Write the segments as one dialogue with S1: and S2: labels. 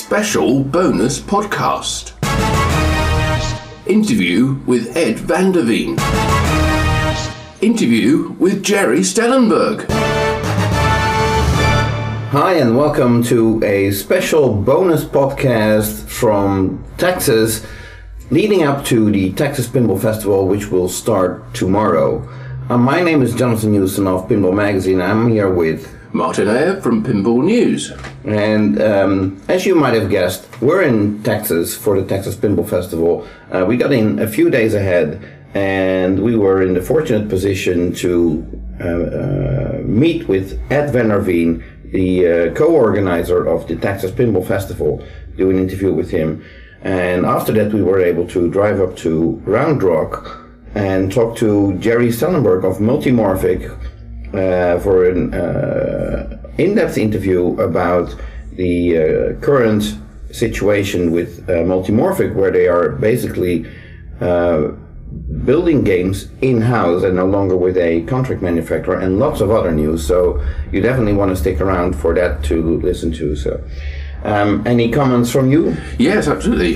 S1: special bonus podcast. Interview with VanderVeen. Interview with Gerry Stellenberg.
S2: Hi and welcome to a special bonus podcast from Texas leading up to the Texas Pinball Festival, which will start tomorrow. My name is Jonathan Newson of Pinball Magazine. I'm here with
S1: Martin Ayer from Pinball News.
S2: And as you might have guessed, we're in Texas for the Texas Pinball Festival. We got in a few days ahead, and we were in the fortunate position to meet with VanderVeen, the co-organizer of the Texas Pinball Festival, do an interview with him. And after that, we were able to drive up to Round Rock and talk to Gerry Stellenberg of Multimorphic for an in-depth interview about the current situation with Multimorphic, where they are basically building games in-house and no longer with a contract manufacturer, and lots of other news. So you definitely want to stick around for that to listen to. So, any comments from you?
S1: Yes, absolutely.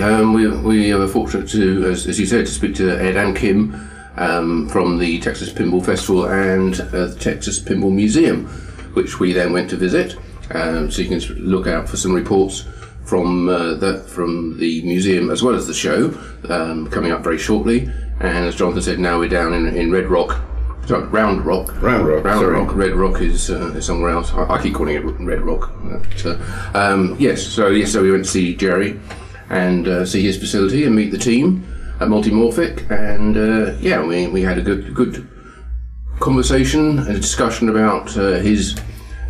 S1: We are fortunate to, as you said, to speak to Ed and Kim from the Texas Pinball Festival and the Texas Pinball Museum, which we then went to visit. So you can look out for some reports from the museum as well as the show coming up very shortly. And as Jonathan said, now we're down in Red Rock. Sorry, Round Rock.
S2: Round Rock.
S1: Red Rock is somewhere else. I keep calling it Red Rock. So we went to see Gerry and see his facility and meet the team at Multimorphic, and we had a good conversation and a discussion about his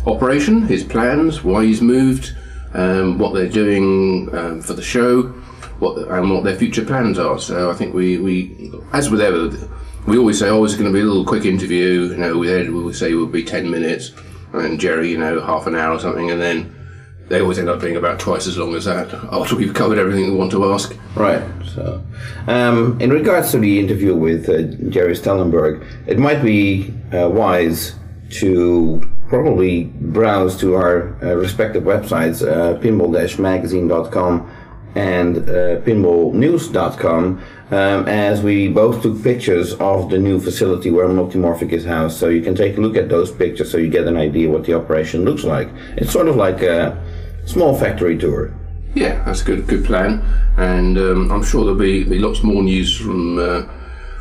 S1: operation, his plans, why he's moved, what they're doing for the show, what their future plans are. So I think we as with ever, we always say, it's going to be a little quick interview. You know, with Ed, we'll say it will be 10 minutes, and Gerry, half an hour or something, and then they always end up being about twice as long as that after we've covered everything we want to ask.
S2: Right. So, in regards to the interview with Gerry Stellenberg, it might be wise to probably browse to our respective websites, pinball-magazine.com and pinballnews.com, as we both took pictures of the new facility where Multimorphic is housed. So you can take a look at those pictures so you get an idea what the operation looks like. It's sort of like a small factory tour.
S1: Yeah, that's a good plan, and I'm sure there'll be lots more news from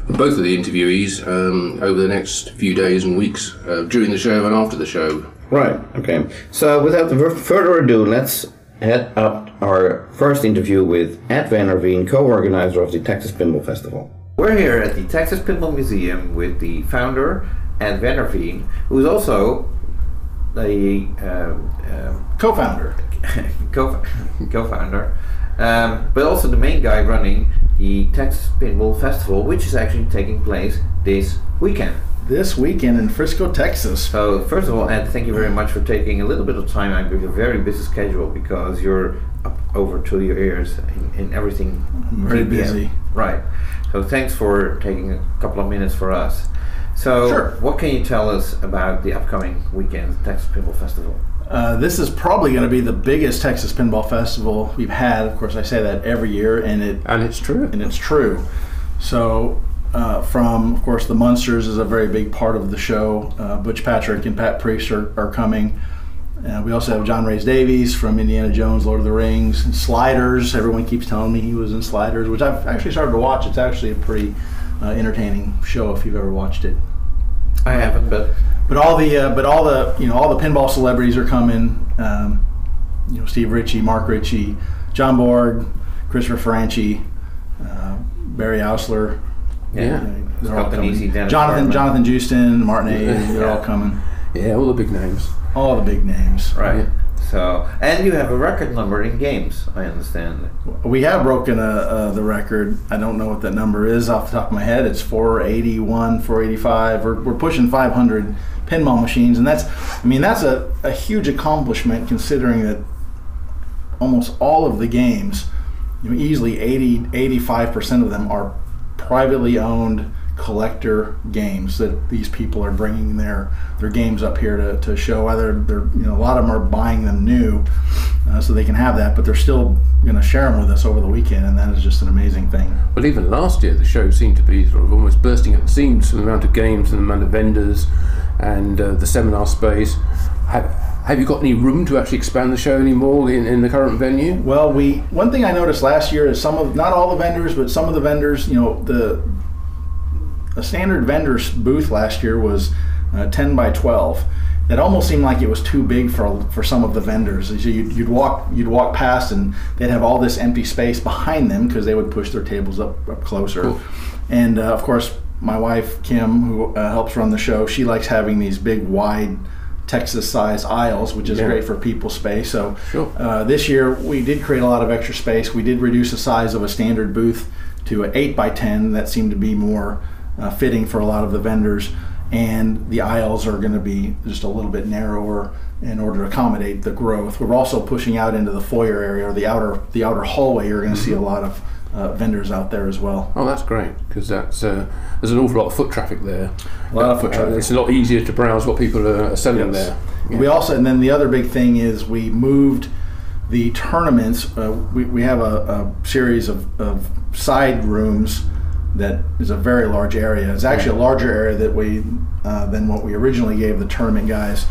S1: both of the interviewees over the next few days and weeks during the show and after the show.
S2: Right, okay. So without further ado, let's head up our first interview with VanderVeen, co-organizer of the Texas Pinball Festival. We're here at the Texas Pinball Museum with the founder, VanderVeen, who is also the
S3: co-founder,
S2: but also the main guy running the Texas Pinball Festival, which is actually taking place this weekend.
S3: This weekend in Frisco, Texas.
S2: So first of all, Ed, thank you very much for taking a little bit of time out of your very busy schedule, because you're up over to your ears in everything.
S3: I'm very busy.
S2: Right. So thanks for taking a couple of minutes for us. So
S3: sure.
S2: What can you tell us about the upcoming weekend, Texas Pinball Festival?
S3: This is probably going to be the biggest Texas Pinball Festival we've had. Of course, I say that every year, and it's true. And it's true. So, of course, the Munsters is a very big part of the show. Butch Patrick and Pat Priest are coming. We also have John Rhys Davies from Indiana Jones, Lord of the Rings, and Sliders. Everyone keeps telling me he was in Sliders, which I've actually started to watch. It's actually a pretty entertaining show if you've ever watched it.
S2: I haven't,
S3: but all the pinball celebrities are coming. Steve Ritchie, Mark Ritchie, John Borg, Christopher Franchi, Barry Ausler.
S2: Yeah,
S3: they're all coming. Jonathan Justin, Martin A. They're all coming.
S1: Yeah, all the big names.
S3: All the big names.
S2: Right. Yeah. So, and you have a record number in games, I understand.
S3: We have broken the record. I don't know what that number is off the top of my head. It's 481, 485. We're pushing 500 pinball machines, and that's a huge accomplishment, considering that almost all of the games, easily 85% of them are privately owned collector games that these people are bringing their games up here to show. Either they're a lot of them are buying them new, so they can have that, but they're still going to share them with us over the weekend, and that is just an amazing thing.
S1: Well, even last year the show seemed to be sort of almost bursting at the seams from the amount of games and the amount of vendors and the seminar space. Have you got any room to actually expand the show anymore in the current venue?
S3: Well, one thing I noticed last year is not all the vendors, but some of the vendors, a standard vendor's booth last year was 10 by 12. It almost seemed like it was too big for some of the vendors. So you'd walk past and they'd have all this empty space behind them because they would push their tables up closer. Cool. And of course, my wife Kim, who helps run the show, she likes having these big, wide Texas-sized aisles, which is great for people space. So this year we did create a lot of extra space. We did reduce the size of a standard booth to an 8 by 10. That seemed to be more fitting for a lot of the vendors. And the aisles are going to be just a little bit narrower in order to accommodate the growth. We're also pushing out into the foyer area, or the outer hallway. You're going to see a lot of vendors out there as well.
S1: Oh, that's great, because there's an awful lot of foot traffic there.
S3: A lot of foot traffic.
S1: It's a lot easier to browse what people are selling there. Yeah.
S3: We also, and then the other big thing is we moved the tournaments. We have a series of side rooms that is a very large area. It's actually a larger area than what we originally gave the tournament guys.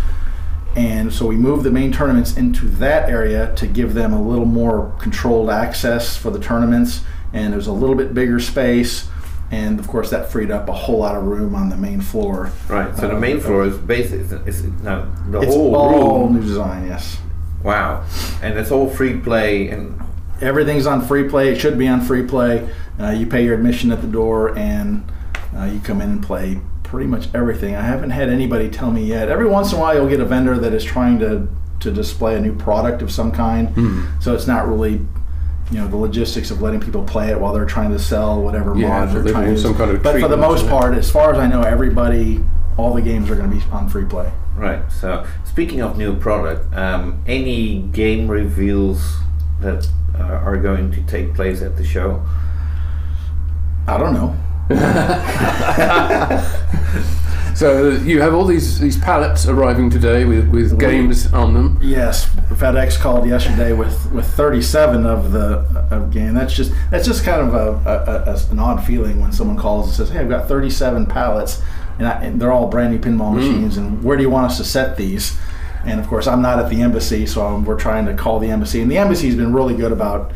S3: And so we moved the main tournaments into that area to give them a little more controlled access for the tournaments. And it was a little bit bigger space. And of course that freed up a whole lot of room on the main floor.
S2: Right, so the main floor is basically, now the
S3: it's
S2: whole
S3: all
S2: room.
S3: New design, yes.
S2: Wow, and it's all free play and...
S3: Everything's on free play. It should be on free play. You pay your admission at the door, and you come in and play pretty much everything. I haven't had anybody tell me yet. Every once in a while, you'll get a vendor that is trying to display a new product of some kind. So it's not really, the logistics of letting people play it while they're trying to sell whatever mods they're trying to.
S1: Some kind of
S3: but for the most part, as far as I know, all the games are going to be on free play.
S2: Right. So speaking of new product, any game reveals that are going to take place at the show?
S3: I don't know.
S1: So you have all these pallets arriving today with games on them.
S3: Yes, FedEx called yesterday with 37 of game. That's just kind of an odd feeling when someone calls and says, "Hey, I've got 37 pallets, and they're all brand new pinball machines. And where do you want us to set these?" And of course, I'm not at the embassy, so we're trying to call the embassy. And the embassy's been really good about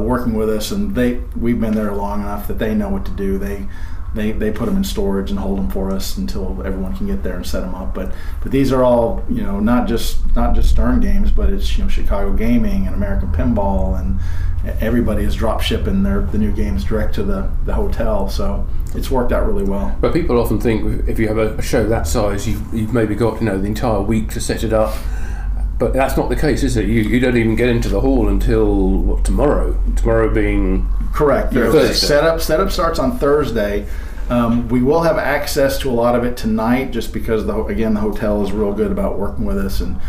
S3: working with us, and we've been there long enough that they know what to do. They put them in storage and hold them for us until everyone can get there and set them up. But these are all not just Stern games, but it's Chicago Gaming and American Pinball, and everybody is drop shipping the new games direct to the hotel. So it's worked out really well.
S1: But people often think if you have a show that size, you've maybe got the entire week to set it up. But that's not the case, is it? You don't even get into the hall until tomorrow. Tomorrow being
S3: correct.
S1: Thursday.
S3: Setup starts on Thursday. We will have access to a lot of it tonight, just because the hotel is real good about working with us, and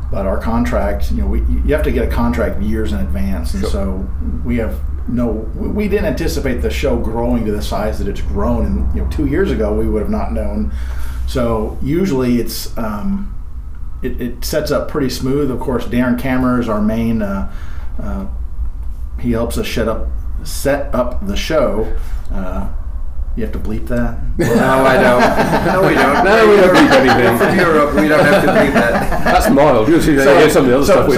S3: but our contract, you have to get a contract years in advance, and so we didn't anticipate the show growing to the size that it's grown, and 2 years ago we would have not known. So usually it's it sets up pretty smooth. Of course, Darren Kammer is our main. He helps us set up the show. You have to bleep that?
S2: No, I don't. No, we don't.
S1: No, we don't bleep anything.
S2: From Europe, we don't have to bleep that.
S1: That's mild. You'll see some of the other stuff.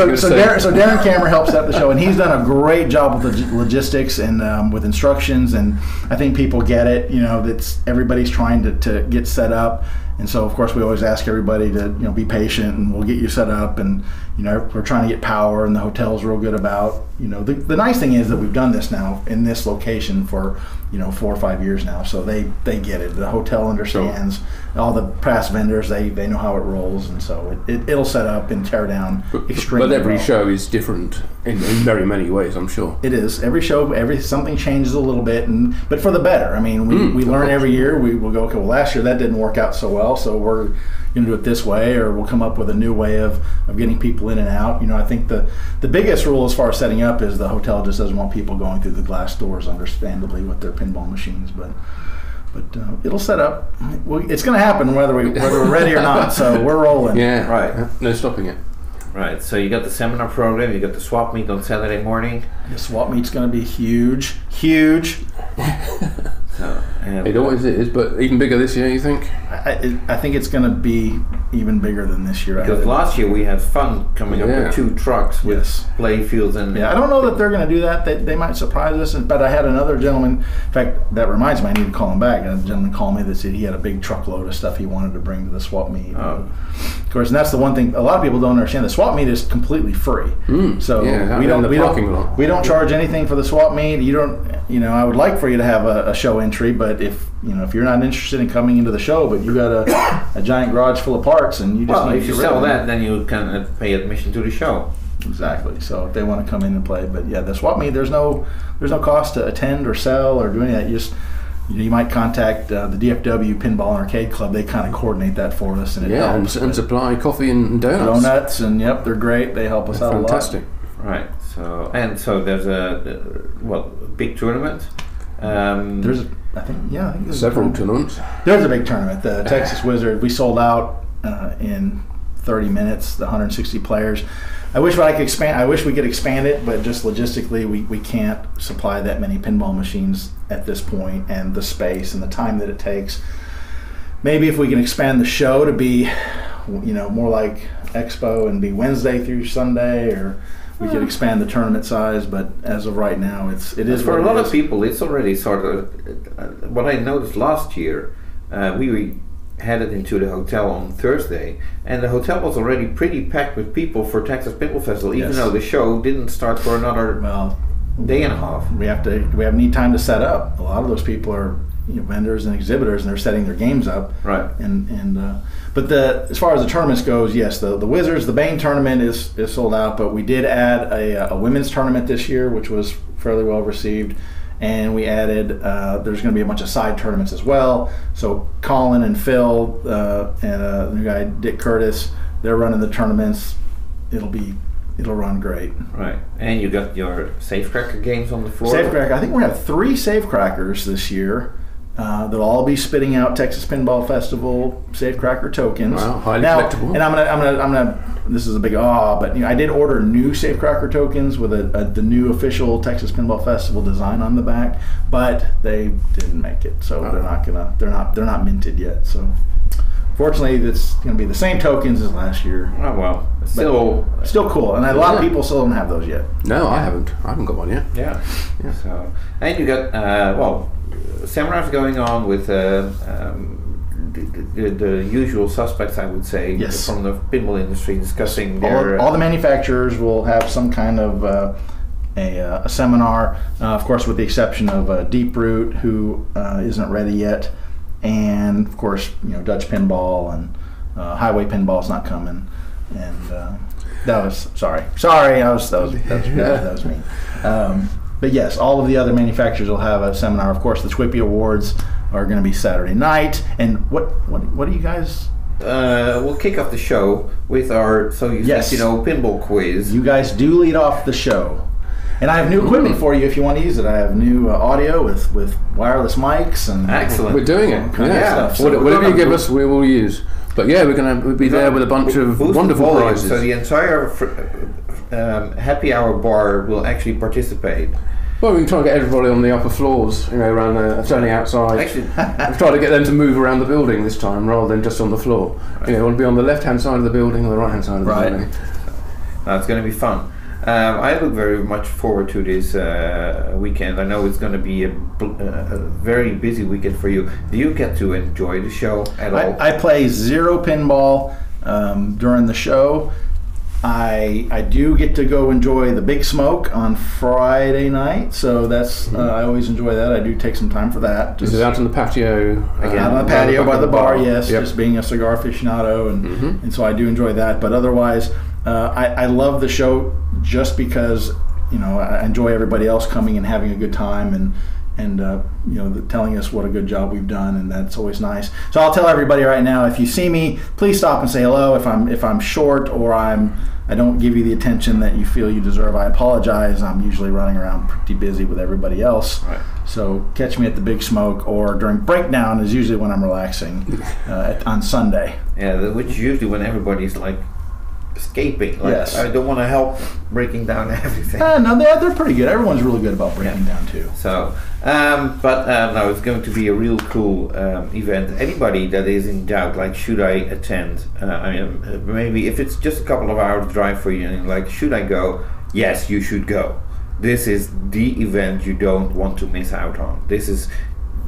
S3: So Darren Kammer helps set the show, and he's done a great job with the logistics and with instructions, and I think people get it. That's everybody's trying to get set up. And so, of course, we always ask everybody to be patient, and we'll get you set up. And we're trying to get power, and the hotel's real good about. The nice thing is that we've done this now in this location for 4 or 5 years now, so they get it. The hotel understands. All the past vendors, they know how it rolls, and so it'll set up and tear down extremely.
S1: But every show is different in very many ways, I'm sure.
S3: It is. Every show, something changes a little bit, but for the better. I mean, we learn every year. We will go, okay, well, last year that didn't work out so well, so we're going to do it this way, or we'll come up with a new way of getting people in and out. I think the biggest rule as far as setting up is the hotel just doesn't want people going through the glass doors, understandably, with their pinball machines, but it'll set up. It's going to happen whether we're ready or not, so we're rolling.
S1: Yeah, right. No stopping it.
S4: Right, so you got the seminar program, you got the swap meet on Saturday morning.
S3: The swap meet's going to be huge.
S1: It always is, but even bigger this year, you think?
S3: I think it's going to be even bigger than this year.
S4: Because last year we had fun coming up with 2 trucks with play fields and...
S3: Yeah, I don't know that they're going to do that. They might surprise us. But I had another gentleman, in fact, that reminds me, I need to call him back. A gentleman called me that said he had a big truckload of stuff he wanted to bring to the swap meet.
S4: Oh.
S3: Of course, and that's the one thing a lot of people don't understand. The swap meet is completely free. So we don't charge anything for the swap meet. You don't, I would like for you to have a show entry, but if you're not interested in coming into the show, but you got a giant garage full of parts and you just need
S4: if you sell that, then you can pay admission to the show.
S3: Exactly. So if they want to come in and play, but yeah, the swap meet, there's no cost to attend or sell or do any of that. You just you might contact the DFW Pinball and Arcade Club. They kind of coordinate that for us, and it helps.
S1: And supply coffee and donuts.
S3: Donuts, and they're great. They help us out a lot.
S1: Fantastic.
S4: Right. So there's a big tournament.
S3: There's I think there's
S1: several tournaments.
S3: There's a big tournament. The Texas Wizard. We sold out in 30 minutes. The 160 players. I wish I could expand. I wish we could expand it, but just logistically, we can't supply that many pinball machines at this point, and the space and the time that it takes. Maybe if we can expand the show to be, more like Expo and be Wednesday through Sunday, or we could expand the tournament size. But as of right now, it is
S4: for a lot of people. It's already sort of what I noticed last year. We headed into the hotel on Thursday, and the hotel was already pretty packed with people for Texas Pinball Festival, even though the show didn't start for another day and a half.
S3: We need time to set up. A lot of those people are vendors and exhibitors, and they're setting their games up.
S4: Right.
S3: But as far as the tournaments goes, yes, the Wizards, the Bain tournament is sold out, but we did add a women's tournament this year, which was fairly well received. And we added, there's going to be a bunch of side tournaments as well. So Colin and Phil and the new guy Dick Curtis, they're running the tournaments. It'll run great.
S4: Right. And you got your Safecracker games on the floor.
S3: Safecracker. I think we're going to have 3 Safecrackers this year. They'll all be spitting out Texas Pinball Festival Safecracker tokens.
S1: Wow, highly collectible.
S3: And I'm gonna. This is a big but I did order new Safecracker tokens with the new official Texas Pinball Festival design on the back, but they didn't make it, so they're not minted yet. So fortunately, it's going to be the same tokens as last year.
S4: Oh well,
S3: still cool, and a lot of people still don't have those yet.
S1: No, I haven't got one yet.
S4: Yeah. So and you got seminars going on with the usual suspects, I would say, from the pinball industry, discussing
S3: all the manufacturers will have some kind of a seminar, of course, with the exception of Deep Root, who isn't ready yet, and of course, Dutch Pinball and Highway Pinball's not coming, and that was me. But yes, all of the other manufacturers will have a seminar. Of course, the Twippy Awards are going to be Saturday night. And what do you guys?
S4: We'll kick off the show with our pinball quiz.
S3: You guys do lead off the show, and I have new equipment for you if you want to use it. I have new audio with wireless mics and
S4: excellent.
S1: We're doing it.
S3: Stuff. So
S1: whatever you give us, we will use. But yeah, we'll be there with a bunch of wonderful prizes.
S4: So the entire happy hour bar will actually participate.
S1: Well, we can try and get everybody on the upper floors, around certainly outside. Actually, try to get them to move around the building this time rather than just on the floor. Right. We want to be on the left-hand side of the building or the right-hand side of the building.
S4: It's going to be fun. I look very much forward to this weekend. I know it's going to be a very busy weekend for you. Do you get to enjoy the show at all?
S3: I play 0 pinball during the show. I do get to go enjoy the Big Smoke on Friday night, so that's I always enjoy that. I do take some time for that.
S1: Is it out on the patio?
S3: Again, out on the patio by the bar, yes. Yep. Just being a cigar aficionado, and so I do enjoy that. But otherwise, I love the show just because I enjoy everybody else coming and having a good time and telling us what a good job we've done, and that's always nice. So I'll tell everybody right now, if you see me, please stop and say hello. If I'm short or I don't give you the attention that you feel you deserve, I apologize. I'm usually running around pretty busy with everybody else.
S4: Right.
S3: So catch me at the Big Smoke, or during breakdown is usually when I'm relaxing on Sunday.
S4: Yeah, which is usually when everybody's like escaping. Like,
S3: yes.
S4: I don't want to help breaking down everything.
S3: No, they're pretty good. Everyone's really good about breaking down too.
S4: So, no, it's going to be a real cool event. Anybody that is in doubt, like, should I attend? I mean, maybe if it's just a couple of hours drive for you, and like, should I go? Yes, you should go. This is the event you don't want to miss out on. This is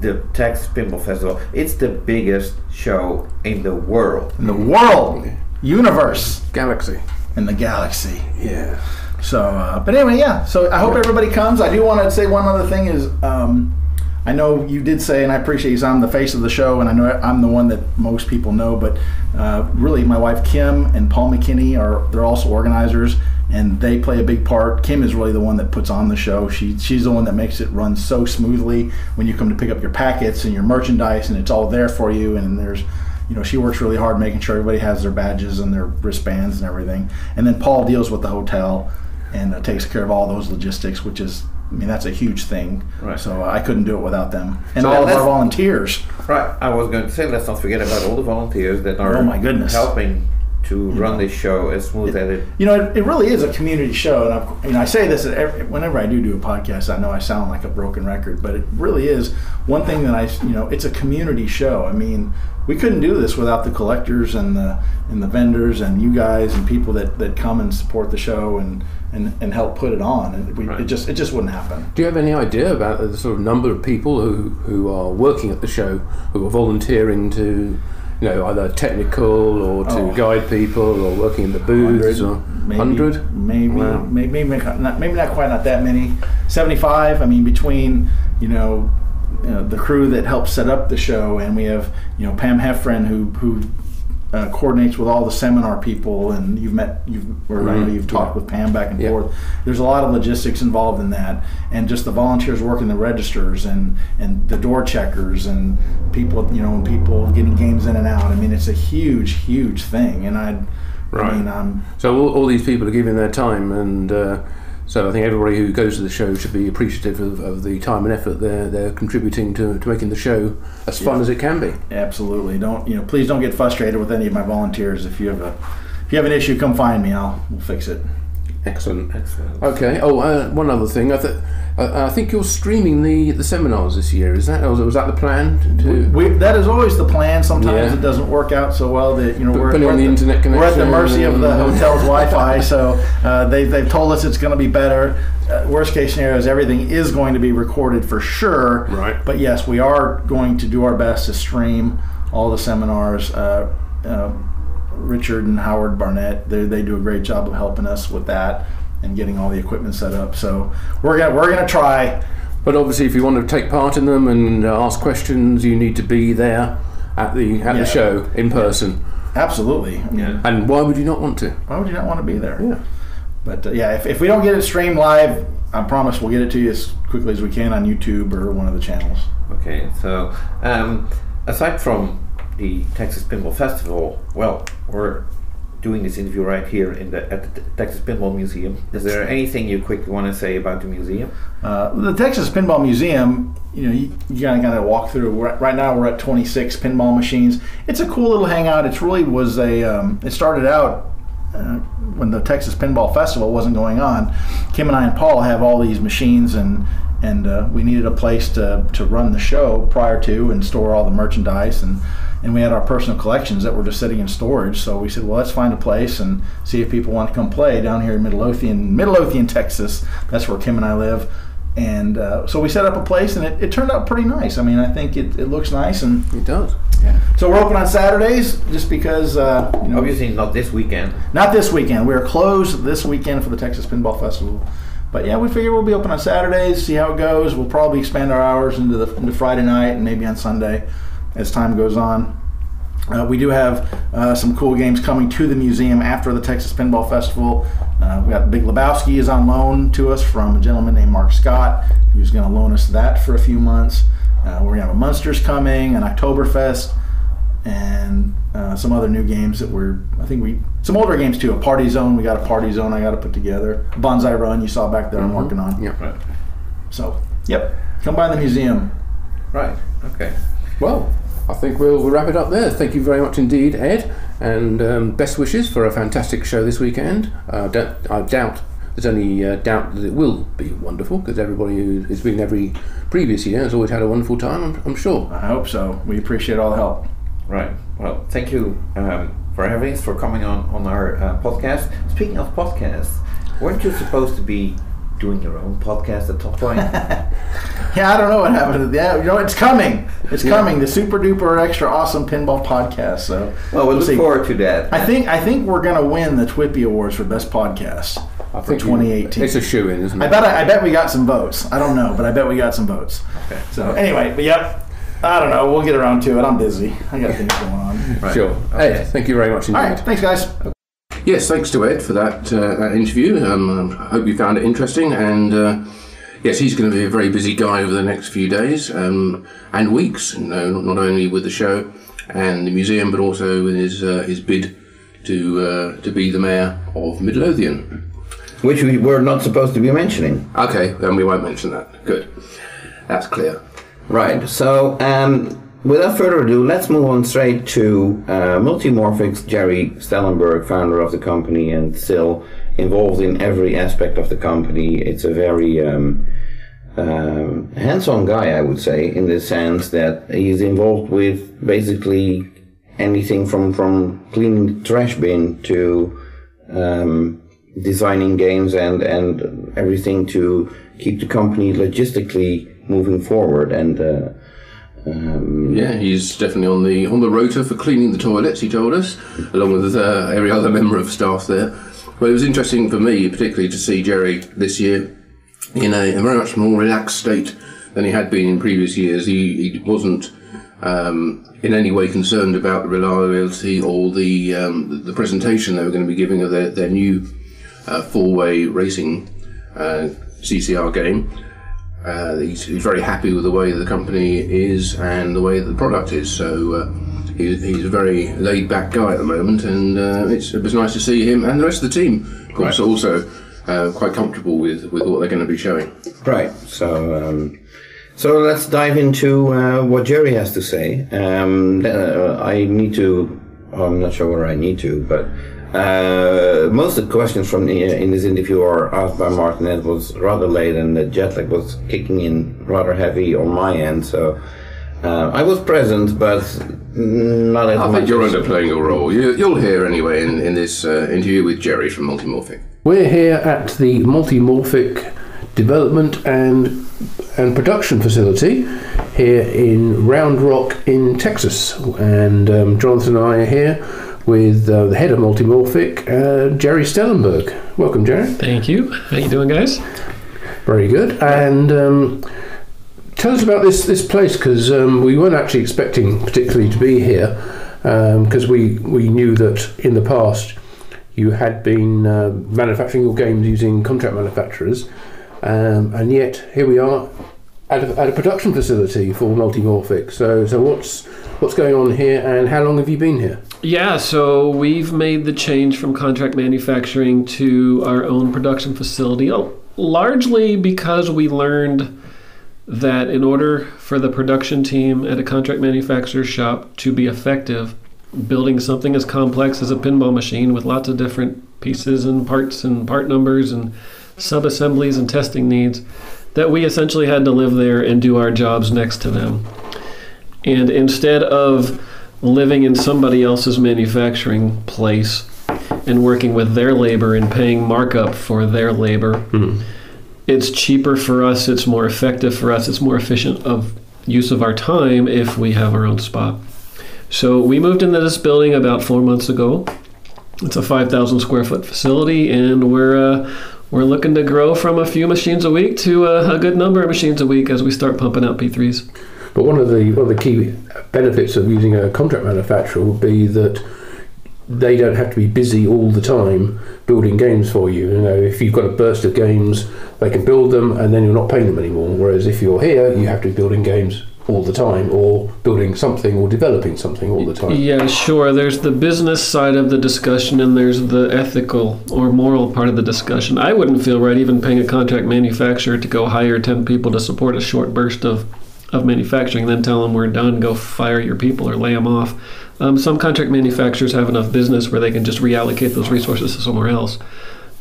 S4: the Texas Pinball Festival. It's the biggest show in the world.
S3: In the world, universe,
S1: Galaxy,
S3: in the galaxy.
S1: Yeah.
S3: So, but anyway, yeah. So I hope everybody comes. I do want to say one other thing is, I know you did say, and I appreciate you, I'm the face of the show, and I know I'm the one that most people know, but really my wife Kim and Paul McKinney they're also organizers, and they play a big part. Kim is really the one that puts on the show. She's the one that makes it run so smoothly when you come to pick up your packets and your merchandise, and it's all there for you, and there's, she works really hard making sure everybody has their badges and their wristbands and everything. And then Paul deals with the hotel and takes care of all those logistics, which is, that's a huge thing.
S4: Right.
S3: So I couldn't do it without them. And
S4: so
S3: all of our volunteers.
S4: Right. I was going to say, let's not forget about all the volunteers that are helping to run this show as smooth as it.
S3: It really is a community show, and I say this whenever I do a podcast. I know I sound like a broken record, but it really is one thing that it's a community show. I mean, we couldn't do this without the collectors and the vendors and you guys and people that come and support the show and help put it on. And it just wouldn't happen.
S1: Do you have any idea about the sort of number of people who are working at the show, who are volunteering to, either technical or to guide people or working in the booths? 100?
S3: Maybe not quite, not that many. 75. I mean, between the crew that helps set up the show, and we have Pam Heffren who coordinates with all the seminar people, and I know you've talked with Pam back and forth. There's a lot of logistics involved in that, and just the volunteers working the registers and the door checkers and people people getting games in and out. I mean, it's a huge thing, and
S1: so all these people are giving their time, and so I think everybody who goes to the show should be appreciative of the time and effort they're contributing to making the show as fun as it can be.
S3: Absolutely. Please don't get frustrated with any of my volunteers. If you have an issue, come find me. We'll fix it.
S1: Excellent. Okay. One other thing. I think you're streaming the seminars this year. Was that the plan?
S3: That is always the plan. Sometimes it doesn't work out so well that we're
S1: on the internet connection.
S3: We're at the mercy of the hotel's Wi-Fi. So they've told us it's going to be better. Worst case scenario is everything is going to be recorded for sure.
S1: Right.
S3: But yes, we are going to do our best to stream all the seminars. Richard and Howard Barnett, they do a great job of helping us with that and getting all the equipment set up. So we're gonna try.
S1: But obviously, if you want to take part in them and ask questions, you need to be there at the show in person.
S3: Absolutely.
S1: And why would you not want to?
S3: Why would you not want to be there?
S1: Yeah.
S3: But if we don't get it streamed live, I promise we'll get it to you as quickly as we can on YouTube or one of the channels.
S4: Okay. So aside from the Texas Pinball Festival, we're doing this interview right here at the Texas Pinball Museum. Is there anything you quickly want to say about the museum?
S3: The Texas Pinball Museum, you kind of walk through. Right now we're at 26 pinball machines. It's a cool little hangout. It really was it started out when the Texas Pinball Festival wasn't going on. Kim and I and Paul have all these machines, and we needed a place to run the show prior to and store all the merchandise, and we had our personal collections that were just sitting in storage. So we said, well, let's find a place and see if people want to come play down here in Midlothian, Texas. That's where Kim and I live. And so we set up a place, and it turned out pretty nice. I mean, I think it looks nice. And
S1: it does.
S3: Yeah. So we're open on Saturdays just because...
S4: obviously not this weekend.
S3: Not this weekend. We're closed this weekend for the Texas Pinball Festival. But yeah, we figure we'll be open on Saturdays, see how it goes. We'll probably expand our hours into Friday night and maybe on Sunday as time goes on. We do have some cool games coming to the museum after the Texas Pinball Festival. We got Big Lebowski is on loan to us from a gentleman named Mark Scott, who's going to loan us that for a few months. We're going to have a Munsters coming, an Oktoberfest, and some other new games that some older games too. A Party Zone, we got a Party Zone I got to put together. A Bonsai Run you saw back there I'm working on.
S1: Yeah, right.
S3: So, come by the museum.
S4: Right, okay.
S1: Well, I think we'll wrap it up there. Thank you very much indeed, Ed. And best wishes for a fantastic show this weekend. I doubt there's any doubt that it will be wonderful, because everybody who has been every previous year has always had a wonderful time, I'm sure.
S3: I hope so. We appreciate all the help.
S4: Right. Well, thank you for having us, for coming on our podcast. Speaking of podcasts, weren't you supposed to be doing your own podcast at some point?
S3: Yeah, I don't know what happened. Yeah, it's coming. It's coming. The super duper extra awesome pinball podcast. So,
S4: well, we'll look forward to that.
S3: I think we're gonna win the TWIPY Awards for best podcast for 2018.
S1: It's a shoo-in, isn't it?
S3: I bet we got some votes. I don't know, but I bet we got some votes. Okay. So anyway, but yep. I don't know. We'll get around to it. I'm busy. I got things going on.
S1: Right. Sure. Okay. Ed, thank you very much indeed.
S3: All right. Thanks, guys.
S1: Yes, thanks to Ed for that interview. I hope you found it interesting. And yes, he's going to be a very busy guy over the next few days and weeks. Not only with the show and the museum, but also with his bid to be the mayor of Midlothian,
S2: which we were not supposed to be mentioning.
S1: Okay, then we won't mention that. Good. That's clear.
S2: Right, so without further ado, let's move on straight to Multimorphic's Gerry Stellenberg, founder of the company and still involved in every aspect of the company. It's a very hands-on guy, I would say, in the sense that he's involved with basically anything from cleaning the trash bin to designing games and everything to keep the company logistically moving forward. And
S1: yeah, he's definitely on the rota for cleaning the toilets, he told us, along with every other member of staff there. Well, it was interesting for me particularly to see Gerry this year in a very much more relaxed state than he had been in previous years. He wasn't in any way concerned about the reliability or the presentation they were going to be giving of their new four-way racing CCR game. He's very happy with the way the company is and the way the product is. So he's a very laid-back guy at the moment, and it was nice to see him and the rest of the team, of course, also quite comfortable with what they're going to be showing.
S2: Right. So let's dive into what Gerry has to say. I'm not sure whether I need to, but most of the questions in this interview are asked by Martin. It was rather late and the jet lag was kicking in rather heavy on my end, so I was present, but not as much.
S1: I think you're underplaying your role. You'll hear anyway in this interview with Gerry from Multimorphic.
S5: We're here at the Multimorphic development and production facility here in Round Rock in Texas, and Jonathan and I are here with the head of Multimorphic, Gerry Stellenberg. Welcome, Gerry.
S6: Thank you. How you doing, guys?
S5: Very good. And tell us about this place, because we weren't actually expecting particularly to be here, because we knew that in the past you had been manufacturing your games using contract manufacturers, and yet here we are at a production facility for Multimorphic. So what's going on here, and how long have you been here?
S6: Yeah, so we've made the change from contract manufacturing to our own production facility, largely because we learned that in order for the production team at a contract manufacturer's shop to be effective, building something as complex as a pinball machine with lots of different pieces and parts and part numbers and sub-assemblies and testing needs, that we essentially had to live there and do our jobs next to them. And instead of living in somebody else's manufacturing place and working with their labor and paying markup for their labor, it's cheaper for us, it's more effective for us, it's more efficient of use of our time if we have our own spot. So we moved into this building about 4 months ago. It's a 5,000 square foot facility, and we're looking to grow from a few machines a week to a good number of machines a week as we start pumping out P3s.
S5: But one of the key benefits of using a contract manufacturer would be that they don't have to be busy all the time building games for you. You know, if you've got a burst of games, they can build them and then you're not paying them anymore. Whereas if you're here, you have to be building games all the time, or building something or developing something all the time.
S6: Yeah, sure. There's the business side of the discussion and there's the ethical or moral part of the discussion. I wouldn't feel right even paying a contract manufacturer to go hire 10 people to support a short burst of manufacturing, then tell them we're done, go fire your people or lay them off. Some contract manufacturers have enough business where they can just reallocate those resources to somewhere else.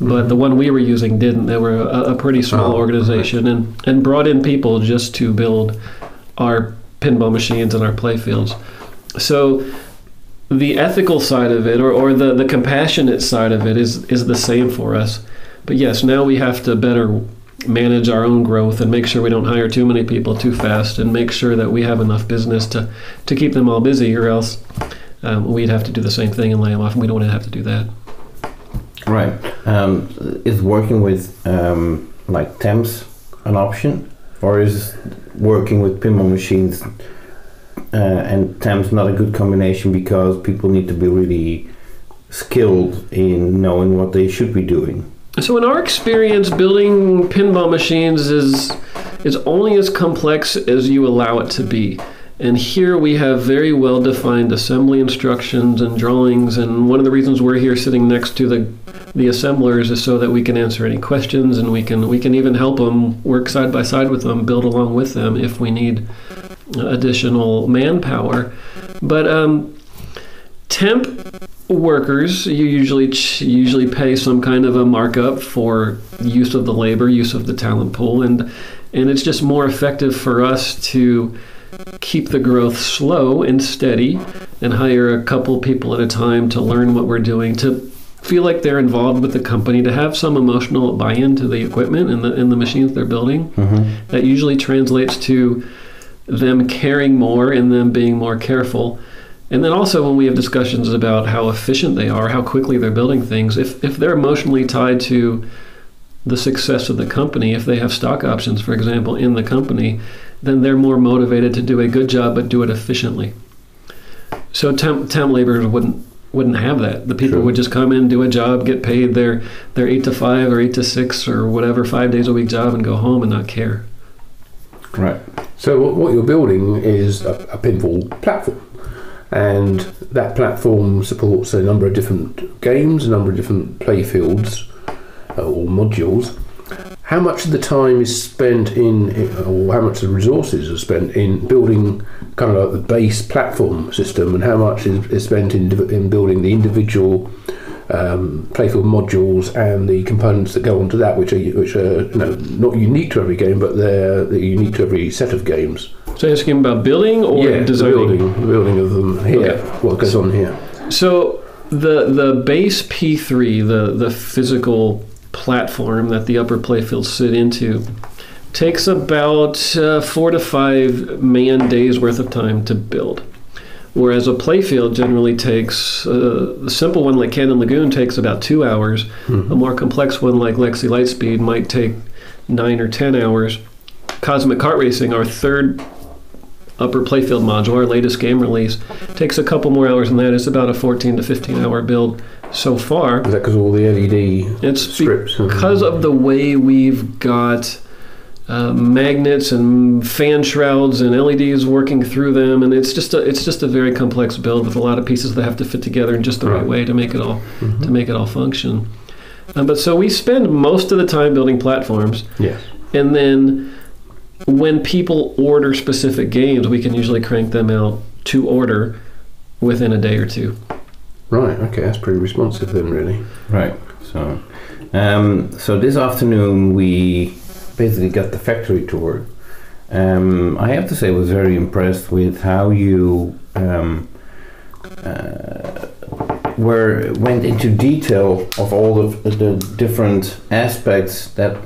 S6: But the one we were using didn't. They were a pretty small organization and brought in people just to build our pinball machines and our play fields. So the ethical side of it, or the compassionate side of it, is the same for us. But yes, now we have to better manage our own growth and make sure we don't hire too many people too fast, and make sure that we have enough business to keep them all busy, or else we'd have to do the same thing and lay them off, and we don't want to have to do that.
S2: Right. Is working with like temps an option, or is working with pinball machines and temps not a good combination because people need to be really skilled in knowing what they should be doing?
S6: So in our experience, building pinball machines is only as complex as you allow it to be. And here we have very well-defined assembly instructions and drawings, and one of the reasons we're here sitting next to the assemblers is so that we can answer any questions, and we can even help them, work side by side with them, build along with them if we need additional manpower. But temp workers, you usually pay some kind of a markup for use of the labor, use of the talent pool, and it's just more effective for us to keep the growth slow and steady and hire a couple people at a time to learn what we're doing, to feel like they're involved with the company, to have some emotional buy-in to the equipment and the machines they're building. That usually translates to them caring more and them being more careful. And then also when we have discussions about how efficient they are, how quickly they're building things, if they're emotionally tied to the success of the company, if they have stock options, for example, in the company, then they're more motivated to do a good job but do it efficiently. So temp laborers wouldn't have that. The people would just come in, do a job, get paid their 8 to 5 or 8 to 6 or whatever 5 days a week job and go home and not care.
S2: Right.
S5: So what you're building is a pinball platform, and that platform supports a number of different games, a number of different play fields or modules. How much of the time is spent or how much of the resources are spent in building kind of like the base platform system, and how much is spent in building the individual playfield modules and the components that go onto that, which are not unique to every game, but they're unique to every set of games?
S6: So you're asking about building or designing?
S5: The building of them here. Okay. What goes on here? So the base P3, the physical platform that the upper playfields sit into, takes about 4 to 5 man days worth of time to build. Whereas a playfield generally takes, a simple one like Cannon Lagoon takes about 2 hours. A more complex one like Lexi Lightspeed might take 9 or 10 hours. Cosmic Kart Racing, our third upper playfield module, our latest game release, takes a couple more hours than that. It's about a 14 to 15 hour build so far. Is that because of all the LED strips?
S6: Because of the way we've got magnets and fan shrouds and LEDs working through them, and it's just a very complex build with a lot of pieces that have to fit together in just the right way to make it all function. But so we spend most of the time building platforms.
S5: Yes.
S6: And then when people order specific games, we can usually crank them out to order within a day or two.
S5: Right, okay, that's pretty responsive then, really.
S2: Right, so this afternoon we basically got the factory tour. I have to say I was very impressed with how you went into detail of all of the different aspects that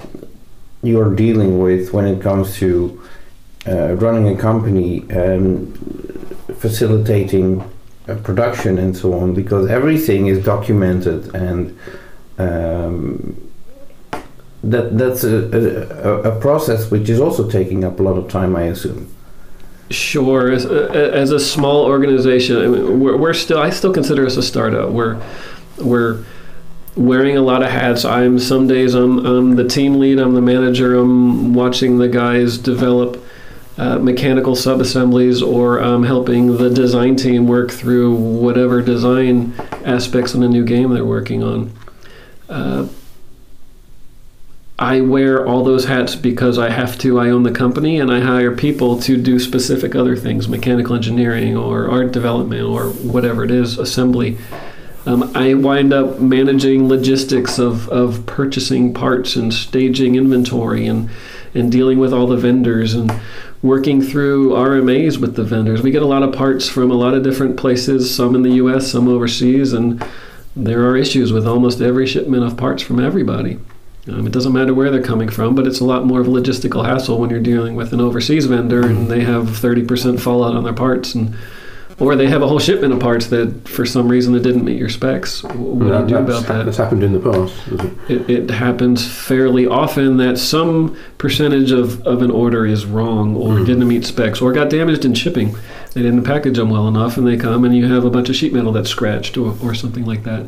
S2: you're dealing with when it comes to running a company and facilitating production and so on, because everything is documented, and that's a process which is also taking up a lot of time, I assume.
S6: Sure. As a small organization, I mean, I still consider us a startup. We're wearing a lot of hats. Some days I'm the team lead, I'm the manager, I'm watching the guys develop mechanical sub-assemblies, or I'm helping the design team work through whatever design aspects in a new game they're working on. I wear all those hats because I have to. I own the company, and I hire people to do specific other things, mechanical engineering or art development or whatever it is, assembly. I wind up managing logistics of purchasing parts and staging inventory and dealing with all the vendors and working through RMAs with the vendors. We get a lot of parts from a lot of different places, some in the U.S., some overseas, and there are issues with almost every shipment of parts from everybody. It doesn't matter where they're coming from, but it's a lot more of a logistical hassle when you're dealing with an overseas vendor and they have 30% fallout on their parts, or they have a whole shipment of parts that for some reason that didn't meet your specs. What do you do about that?
S5: That's happened in the past, isn't
S6: it? It happens fairly often that some percentage of an order is wrong or didn't meet specs or got damaged in shipping. They didn't package them well enough, and they come and you have a bunch of sheet metal that's scratched or something like that.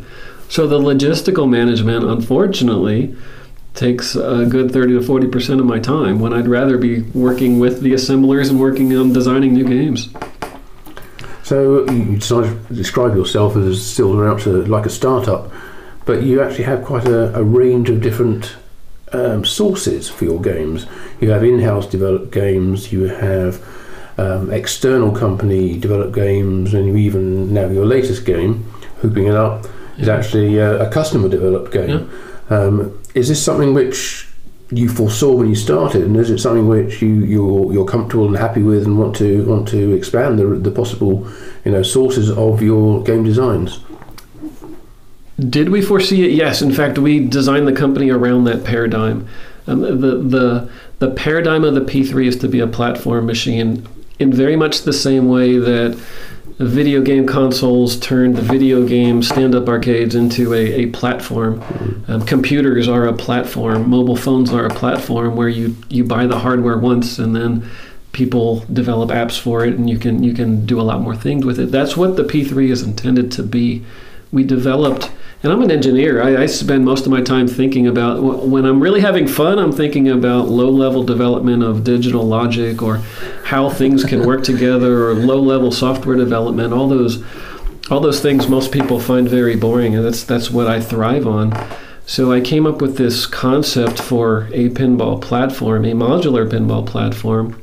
S6: So the logistical management, unfortunately, takes a good 30 to 40% of my time when I'd rather be working with the assemblers and working on designing new games.
S5: So you decided to describe yourself as still around to like a startup, but you actually have quite a range of different sources for your games. You have in-house developed games, you have external company developed games, and you even now your latest game, Hooping It Up, is actually a customer developed game. Yeah. Is this something which you foresaw when you started, and is it something which you're comfortable and happy with, and want to expand the possible sources of your game designs?
S6: Did we foresee it? Yes. In fact, we designed the company around that paradigm. The paradigm of the P3 is to be a platform machine in very much the same way that video game consoles turned the video game stand-up arcades into a platform. Computers are a platform. Mobile phones are a platform where you buy the hardware once and then people develop apps for it, and you can do a lot more things with it. That's what the P3 is intended to be. We developed, and I'm an engineer. I spend most of my time thinking about, when I'm really having fun, I'm thinking about low-level development of digital logic or how things can work together, or low-level software development. All those things most people find very boring, and that's what I thrive on. So I came up with this concept for a pinball platform, a modular pinball platform.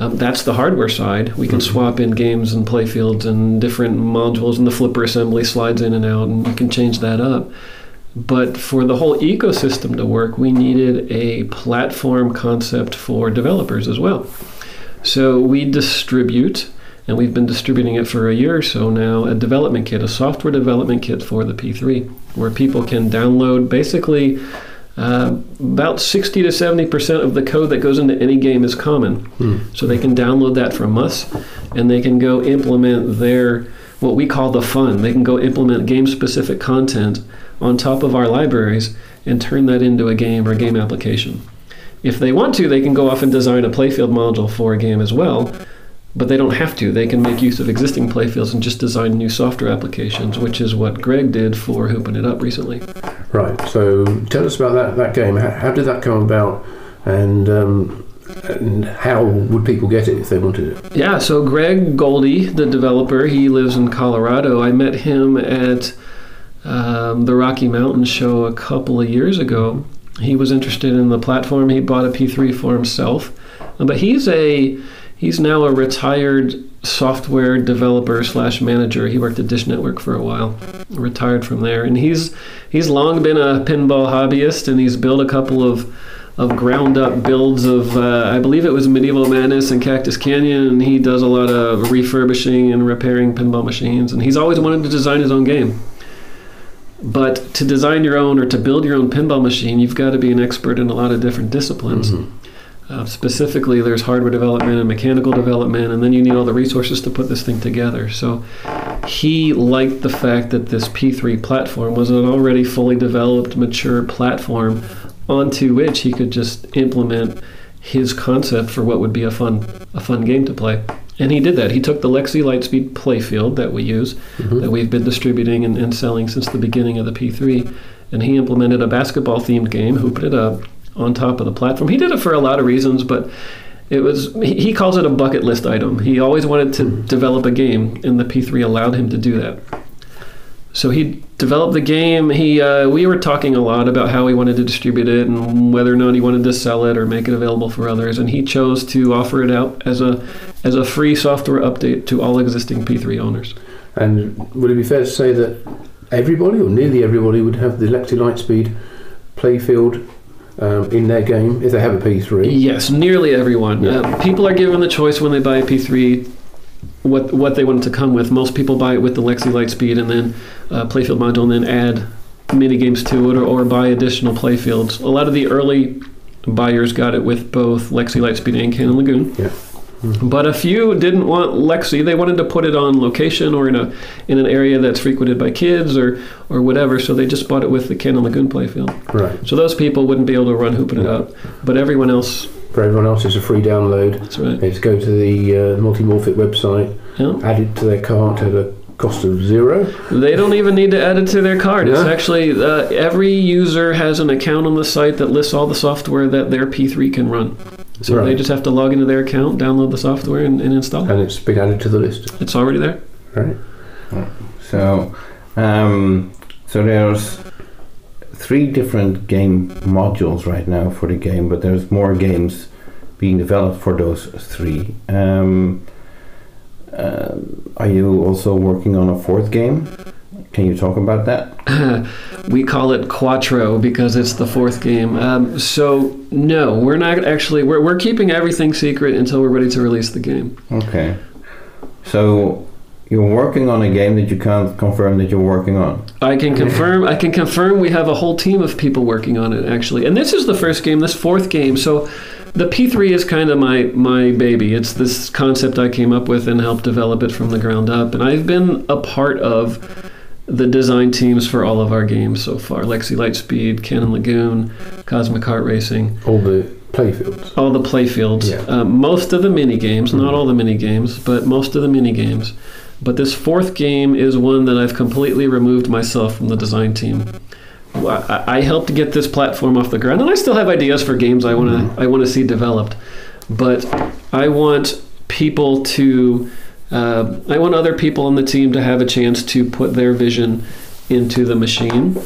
S6: That's the hardware side. We can swap in games and playfields and different modules, and the flipper assembly slides in and out, and you can change that up. But for the whole ecosystem to work, we needed a platform concept for developers as well. So we distribute, and we've been distributing it for a year or so now, a development kit, a software development kit for the P3, where people can download basically about 60 to 70% of the code that goes into any game is common. So they can download that from us, and they can go implement what we call the fun. They can go implement game-specific content on top of our libraries and turn that into a game or game application. If they want to, they can go off and design a playfield module for a game as well, but they don't have to. They can make use of existing playfields and just design new software applications, which is what Greg did for Hooping It Up recently. Right.
S5: So tell us about that game. How did that come about, and how would people get it if they wanted it?
S6: Yeah, so Greg Goldie, the developer, he lives in Colorado. I met him at the Rocky Mountain show a couple of years ago. He was interested in the platform. He bought a P3 for himself. But he's now a retired software developer / manager. He worked at Dish Network for a while, retired from there. And he's long been a pinball hobbyist, and he's built a couple of ground-up builds of, I believe it was Medieval Madness and Cactus Canyon, and he does a lot of refurbishing and repairing pinball machines, and he's always wanted to design his own game. But to design your own or to build your own pinball machine, you've got to be an expert in a lot of different disciplines. Specifically, there's hardware development and mechanical development, and then you need all the resources to put this thing together. So he liked the fact that this P3 platform was an already fully developed, mature platform onto which he could just implement his concept for what would be a fun game to play. And he did that. He took the Lexi Lightspeed playfield that we use, that we've been distributing and selling since the beginning of the P3, and he implemented a basketball-themed game, Hooping It Up, on top of the platform. He did it for a lot of reasons, but he calls it a bucket list item. He always wanted to develop a game, and the P3 allowed him to do that. So he developed the game. We were talking a lot about how he wanted to distribute it and whether or not he wanted to sell it or make it available for others. And he chose to offer it out as a free software update to all existing P3 owners.
S5: And would it be fair to say that everybody, or nearly everybody, would have the Lexi Lightspeed playfield in their game if they have a P3?
S6: Yes, nearly everyone.
S5: Yeah.
S6: People are given the choice when they buy a P3 what they want it to come with. Most people buy it with the Lexi Lightspeed and then playfield module, and then add mini games to it or buy additional playfields. A lot of the early buyers got it with both Lexi Lightspeed and Cannon Lagoon.
S5: Yeah. Mm-hmm.
S6: But a few didn't want Lexi. They wanted to put it on location or in an area that's frequented by kids or whatever, so they just bought it with the Cannon Lagoon playfield.
S5: Right.
S6: So those people wouldn't be able to run Hooping It Up, but everyone else...
S5: For everyone else, it's a free download.
S6: That's right.
S5: They just go to the Multimorphic website, add it to their cart at a cost of $0.
S6: They don't even need to add it to their cart.
S5: Yeah.
S6: It's actually, every user has an account on the site that lists all the software that their P3 can run. So
S5: Right.
S6: they just have to log into their account, download the software, and install it.
S5: And it's been added to the list.
S6: It's already there.
S5: Right.
S2: So, so there's 3 different game modules right now for the game, but there's more games being developed for those 3. Are you also working on a 4th game? Can you talk about that?
S6: We call it Quattro because it's the 4th game. So no, we're not actually. We're keeping everything secret until we're ready to release the game.
S2: Okay. So you're working on a game that you can't confirm that you're working on.
S6: I can confirm we have a whole team of people working on it, actually. And this is the first game, this 4th game. So the P3 is kind of my baby. It's this concept I came up with and helped develop it from the ground up. And I've been a part of the design teams for all of our games so far. Lexi Lightspeed, Cannon Lagoon, Cosmic Kart Racing.
S5: All the playfields.
S6: All the playfields.
S5: Yeah.
S6: Most of the mini games, not all the mini games, but most of the mini games. But this 4th game is one that I've completely removed myself from the design team. I helped get this platform off the ground, and I still have ideas for games I want to see developed. But I want people to, I want other people on the team to have a chance to put their vision into the machine.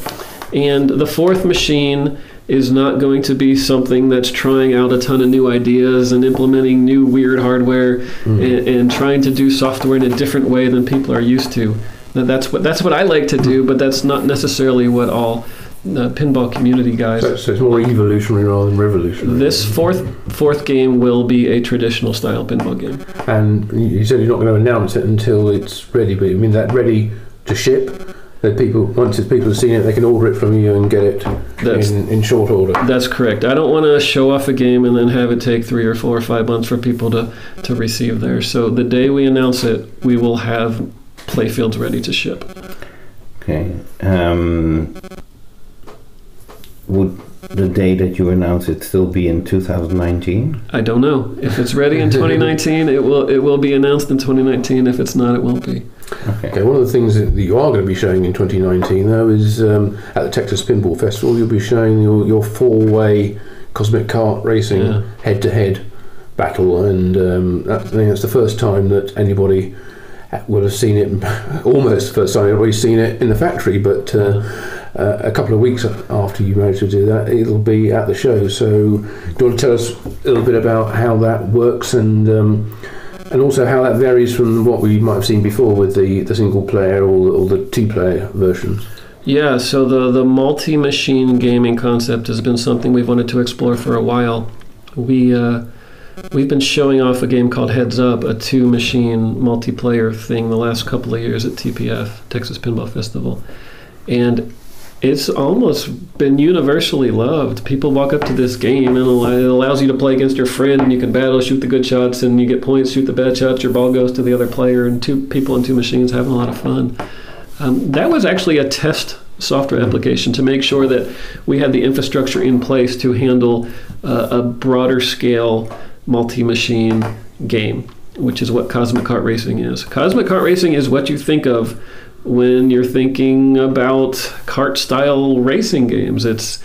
S6: And the 4th machine is not going to be something that's trying out a ton of new ideas and implementing new weird hardware and trying to do software in a different way than people are used to. That's what I like to do, but that's not necessarily what all pinball community guys.
S5: So it's more evolutionary rather than revolutionary.
S6: This fourth game will be a traditional style pinball game.
S5: And you said you're not going to announce it until it's ready, but you mean that ready to ship? That once people have seen it, they can order it from you and get it in short order.
S6: That's correct. I don't want to show off a game and then have it take 3 or 4 or 5 months for people to receive theirs. So the day we announce it, we will have playfields ready to ship.
S2: Okay. Would the day that you announce it still be in 2019?
S6: I don't know. If it's ready in 2019, it will be announced in 2019. If it's not, it won't be.
S5: Okay. One of the things that you are going to be showing in 2019, though, is at the Texas Pinball Festival, you'll be showing your 4-way Cosmic Kart Racing head-to-head battle, and I think that's the first time that anybody will have seen it. Almost the first time anybody's seen it in the factory, but a couple of weeks after you manage to do that, it'll be at the show. So, do you want to tell us a little bit about how that works and also how that varies from what we might have seen before with the single player or the 2-player versions?
S6: Yeah, so the multi-machine gaming concept has been something we've wanted to explore for a while. We've been showing off a game called Heads Up, a 2-machine multiplayer thing the last couple of years at TPF, Texas Pinball Festival. And it's almost been universally loved. People walk up to this game and it allows you to play against your friend, and you can battle, shoot the good shots, and you get points, shoot the bad shots, your ball goes to the other player, and 2 people and 2 machines having a lot of fun. That was actually a test software application to make sure that we had the infrastructure in place to handle a broader scale multi-machine game, which is what Cosmic Kart Racing is. Cosmic Kart Racing is what you think of when you're thinking about kart-style racing games. It's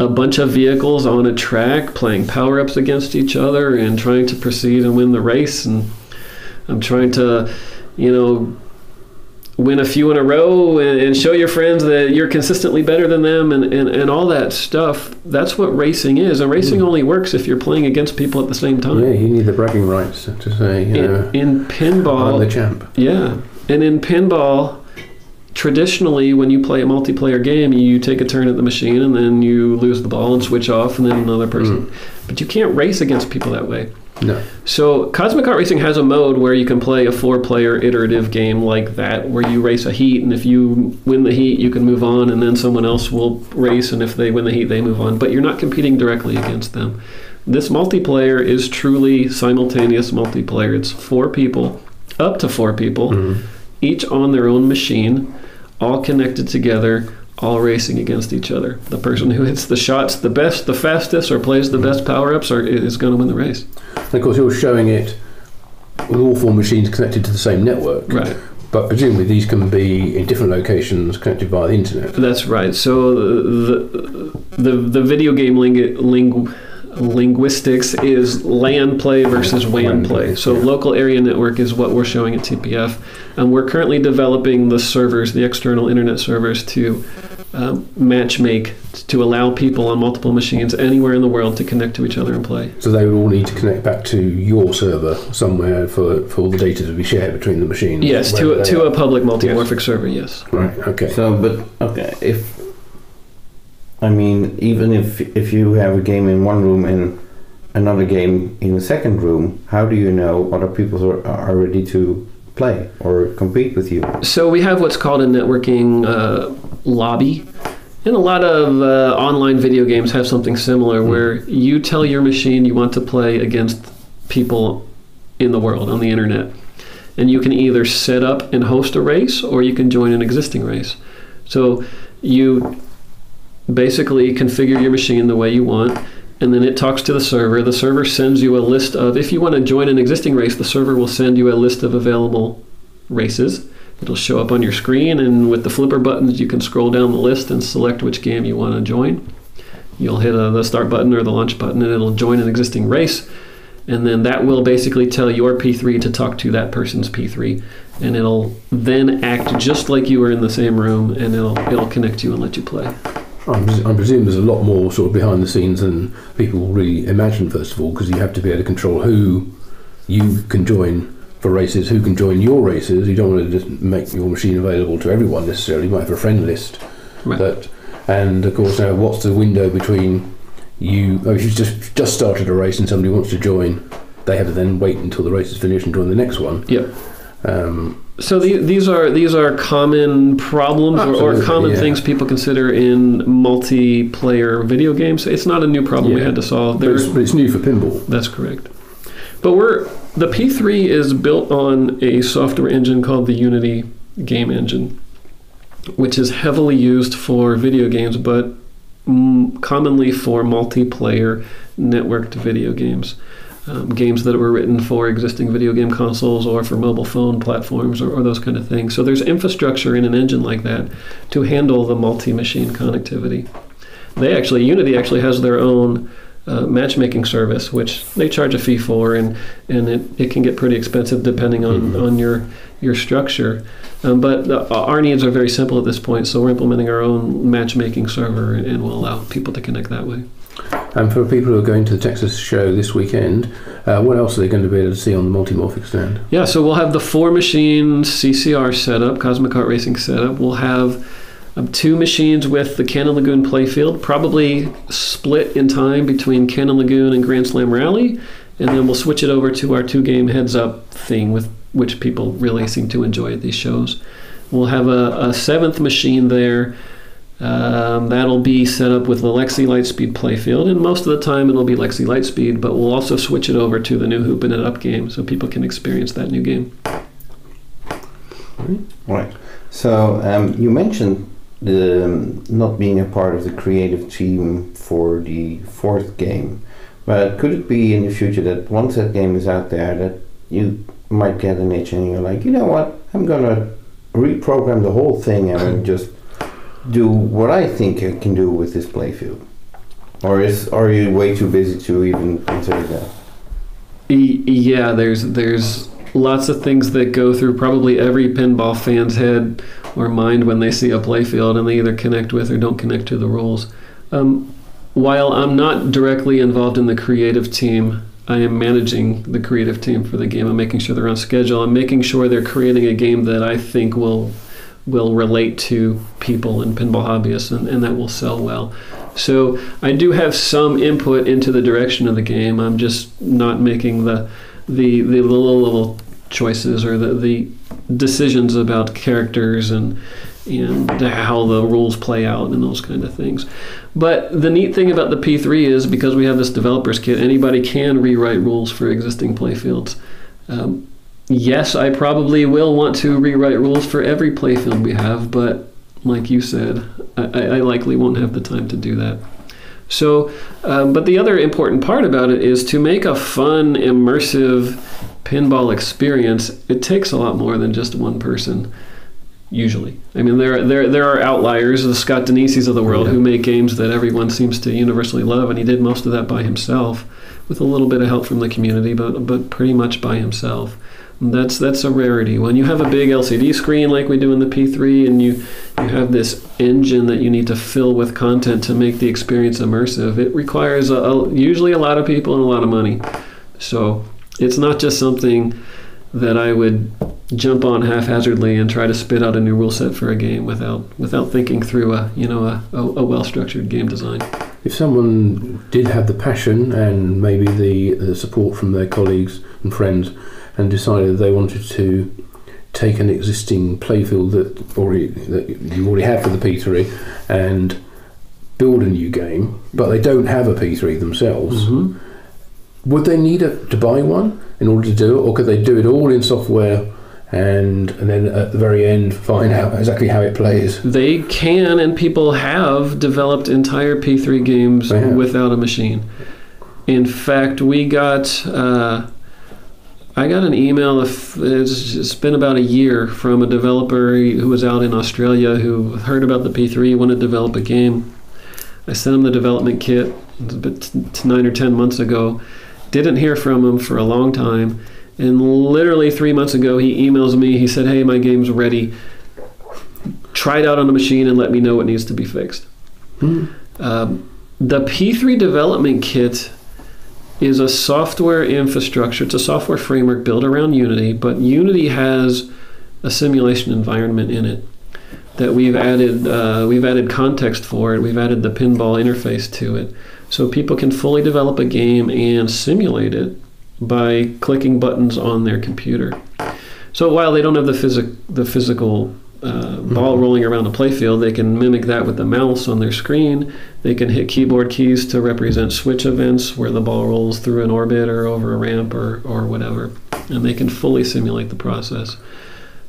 S6: a bunch of vehicles on a track playing power-ups against each other and trying to proceed and win the race. And I'm trying to, win a few in a row and show your friends that you're consistently better than them and all that stuff. That's what racing is. And racing only works if you're playing against people at the same time.
S5: Yeah, you need the bragging rights to say,
S6: in pinball,
S5: I'm the champ.
S6: Yeah. And in pinball, traditionally, when you play a multiplayer game, you take a turn at the machine and then you lose the ball and switch off and then another person. But you can't race against people that way.
S5: No.
S6: So Cosmic Kart Racing has a mode where you can play a 4-player iterative game like that, where you race a heat, and if you win the heat, you can move on, and then someone else will race, and if they win the heat, they move on. But you're not competing directly against them. This multiplayer is truly simultaneous multiplayer. It's 4 people, up to 4 people, each on their own machine, all connected together, all racing against each other. The person who hits the shots the best, the fastest, or plays the best power-ups is going to win the race.
S5: And of course, you're showing it with all 4 machines connected to the same network.
S6: Right.
S5: But presumably these can be in different locations connected via the internet.
S6: That's right. So the video game linguistics is LAN play versus WAN play. So local area network is what we're showing at TPF. And we're currently developing the servers, the external internet servers, to matchmake, to allow people on multiple machines anywhere in the world to connect to each other and play.
S5: So they would all need to connect back to your server somewhere for all the data to be shared between the machines?
S6: Yes, to a public multimorphic server, yes.
S5: Right, okay.
S2: So, even if you have a game in one room and another game in the second room, how do you know other people are ready to play or compete with you?
S6: So we have what's called a networking lobby. And a lot of online video games have something similar where you tell your machine you want to play against people in the world, on the internet. And you can either set up and host a race, or you can join an existing race. So you basically configure your machine the way you want, and then it talks to the server. The server sends you a list of, if you want to join an existing race, the server will send you a list of available races. It'll show up on your screen, and with the flipper buttons, you can scroll down the list and select which game you want to join. You'll hit the start button or the launch button, and it'll join an existing race. And then that will basically tell your P3 to talk to that person's P3. And it'll then act just like you were in the same room, and it'll connect you and let you play.
S5: I presume there's a lot more sort of behind the scenes than people really imagine, first of all, because you have to be able to control who you can join for races, who can join your races. You don't want to just make your machine available to everyone necessarily. You might have a friend list.
S6: Right.
S5: And of course, now what's the window between you? If you've just started a race and somebody wants to join, they have to then wait until the race is finished and join the next one.
S6: Yep. So these are common problems or common things people consider in multiplayer video games. It's not a new problem we had to solve.
S5: But it's new for pinball.
S6: That's correct. But the P3 is built on a software engine called the Unity game engine, which is heavily used for video games, but commonly for multiplayer networked video games. Games that were written for existing video game consoles or for mobile phone platforms or those kind of things. So there's infrastructure in an engine like that to handle the multi-machine connectivity. Unity actually has their own matchmaking service, which they charge a fee for, and it can get pretty expensive depending on your structure. But our needs are very simple at this point, so we're implementing our own matchmaking server, and we'll allow people to connect that way.
S5: And for people who are going to the Texas show this weekend, what else are they going to be able to see on the Multimorphic stand? Yeah,
S6: so we'll have the 4-machine CCR setup, Cosmic Kart Racing setup. We'll have 2 machines with the Cannon Lagoon playfield, probably split in time between Cannon Lagoon and Grand Slam Rally, and then we'll switch it over to our 2-game heads-up thing, with which people really seem to enjoy at these shows. We'll have a 7th machine there. That'll be set up with the Lexi Lightspeed playfield, and most of the time it'll be Lexi Lightspeed, but we'll also switch it over to the new Hoopin' It Up game so people can experience that new game.
S2: Right. So you mentioned not being a part of the creative team for the 4th game, but could it be in the future that once that game is out there that you might get an itch and you're like, you know what, I'm going to reprogram the whole thing and just do what I think I can do with this playfield? Or are you way too busy to even consider that?
S6: Yeah, there's lots of things that go through probably every pinball fan's head or mind when they see a playfield and they either connect with or don't connect to the rules. While I'm not directly involved in the creative team, I am managing the creative team for the game. I'm making sure they're on schedule. I'm making sure they're creating a game that I think will relate to people and pinball hobbyists and that will sell well. So I do have some input into the direction of the game. I'm just not making the little choices or the decisions about characters and how the rules play out and those kind of things. But the neat thing about the P3 is because we have this developer's kit, anybody can rewrite rules for existing playfields. Yes, I probably will want to rewrite rules for every playfield we have, but like you said, I likely won't have the time to do that. So, but the other important part about it is to make a fun, immersive pinball experience, it takes a lot more than just one person, usually. I mean, there are outliers, the Scott Denises of the world, who make games that everyone seems to universally love, and he did most of that by himself, with a little bit of help from the community, but pretty much by himself. That's a rarity. When you have a big LCD screen like we do in the P3 and you have this engine that you need to fill with content to make the experience immersive, it requires usually a lot of people and a lot of money. So it's not just something that I would jump on haphazardly and try to spit out a new rule set for a game without thinking through a well-structured game design.
S5: If someone did have the passion and maybe the support from their colleagues and friends and decided they wanted to take an existing playfield that you already have for the P3 and build a new game, but they don't have a P3 themselves, would they need to buy one in order to do it, or could they do it all in software and then at the very end find out exactly how it plays?
S6: They can, and people have developed entire P3 games without a machine. In fact, I got an email, it's been about a year, from a developer who was out in Australia who heard about the P3, wanted to develop a game. I sent him the development kit 9 or 10 months ago. Didn't hear from him for a long time. And literally 3 months ago, he emails me. He said, hey, my game's ready. Try it out on a machine and let me know what needs to be fixed. The P3 development kit is a software infrastructure. It's a software framework built around Unity, but Unity has a simulation environment in it that we've added context for it. We've added the pinball interface to it, so people can fully develop a game and simulate it by clicking buttons on their computer. So while they don't have the physical ball rolling around a playfield, they can mimic that with the mouse on their screen. They can hit keyboard keys to represent switch events where the ball rolls through an orbit or over a ramp or whatever, and they can fully simulate the process.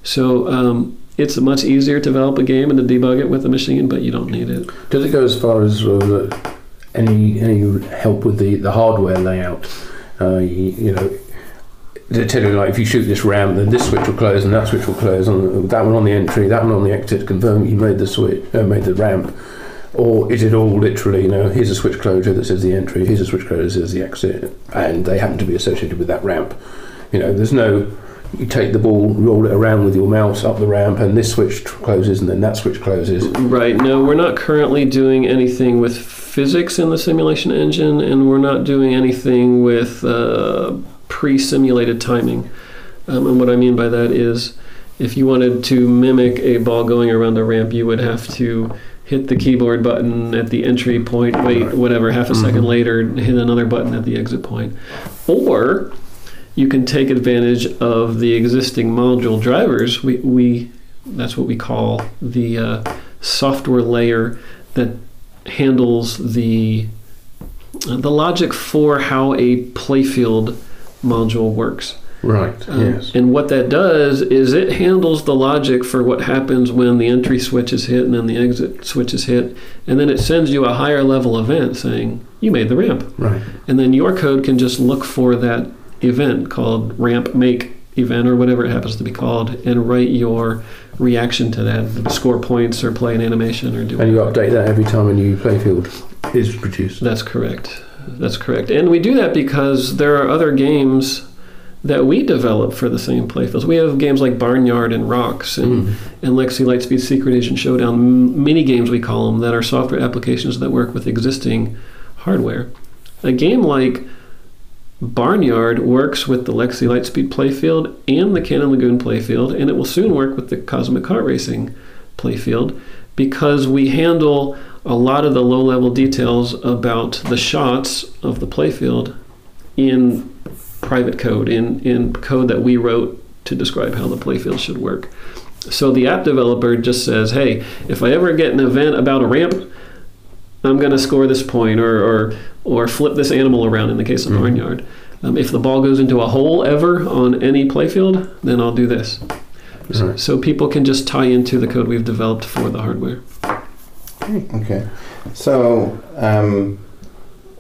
S6: So it's much easier to develop a game and to debug it with a machine, but you don't need it.
S5: Does it go as far as any help with the hardware layout? They tell you, like, if you shoot this ramp, then this switch will close and that switch will close, and that one on the entry, that one on the exit, confirm you made the switch, made the ramp. Or is it all literally, here's a switch closure that says the entry, here's a switch closure that says the exit, and they happen to be associated with that ramp. There's no, you take the ball, roll it around with your mouse up the ramp, and this switch closes and then that switch closes. Right.
S6: No, we're not currently doing anything with physics in the simulation engine, and we're not doing anything with pre-simulated timing. And what I mean by that is, if you wanted to mimic a ball going around a ramp, you would have to hit the keyboard button at the entry point, wait whatever, half a second later, hit another button at the exit point. Or you can take advantage of the existing module drivers. That's what we call the software layer that handles the logic for how a playfield module works.
S5: Right, yes.
S6: And what that does is it handles the logic for what happens when the entry switch is hit and then the exit switch is hit, and then it sends you a higher level event saying, you made the ramp.
S5: Right.
S6: And then your code can just look for that event called ramp make event or whatever it happens to be called, and write your reaction to that, score points or play an animation or do
S5: And you update that every time a new playfield is produced.
S6: That's correct. And we do that because there are other games that we develop for the same playfields. We have games like Barnyard and Rocks and Lexi Lightspeed Secret Agent Showdown, mini games we call them, that are software applications that work with existing hardware. A game like Barnyard works with the Lexi Lightspeed playfield and the Cannon Lagoon playfield, and it will soon work with the Cosmic Kart Racing playfield, because we handle a lot of the low-level details about the shots of the playfield in private code, in code that we wrote to describe how the playfield should work. So the app developer just says, hey, if I ever get an event about a ramp, I'm going to score this point, or flip this animal around in the case of Barnyard. If the ball goes into a hole ever on any playfield, then I'll do this. Right. So people can just tie into the code we've developed for the hardware.
S2: Okay. So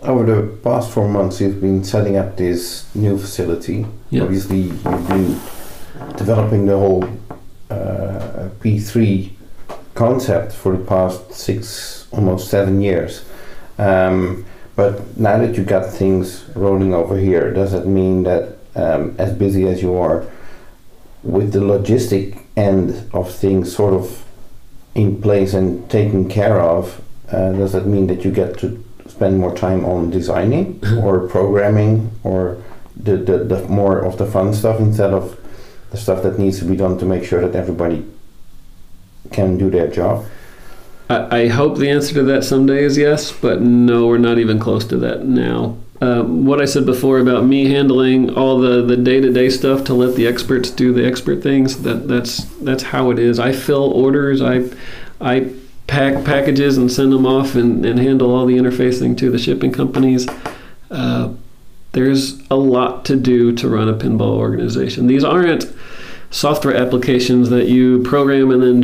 S2: over the past 4 months, you've been setting up this new facility. Yep. Obviously, you've been developing the whole P3 concept for the past 6, almost 7 years. But now that you got things rolling over here, does that mean that as busy as you are with the logistic end of things sort of in place and taken care of, does that mean that you get to spend more time on designing or programming or the more of the fun stuff instead of the stuff that needs to be done to make sure that everybody can do their job?
S6: I hope the answer to that someday is yes, but no, we're not even close to that now. What I said before about me handling all the day-to-day stuff to let the experts do the expert things, that's how it is. I fill orders, I pack packages and send them off and handle all the interfacing to the shipping companies. There's a lot to do to run a pinball organization. These aren't software applications that you program and then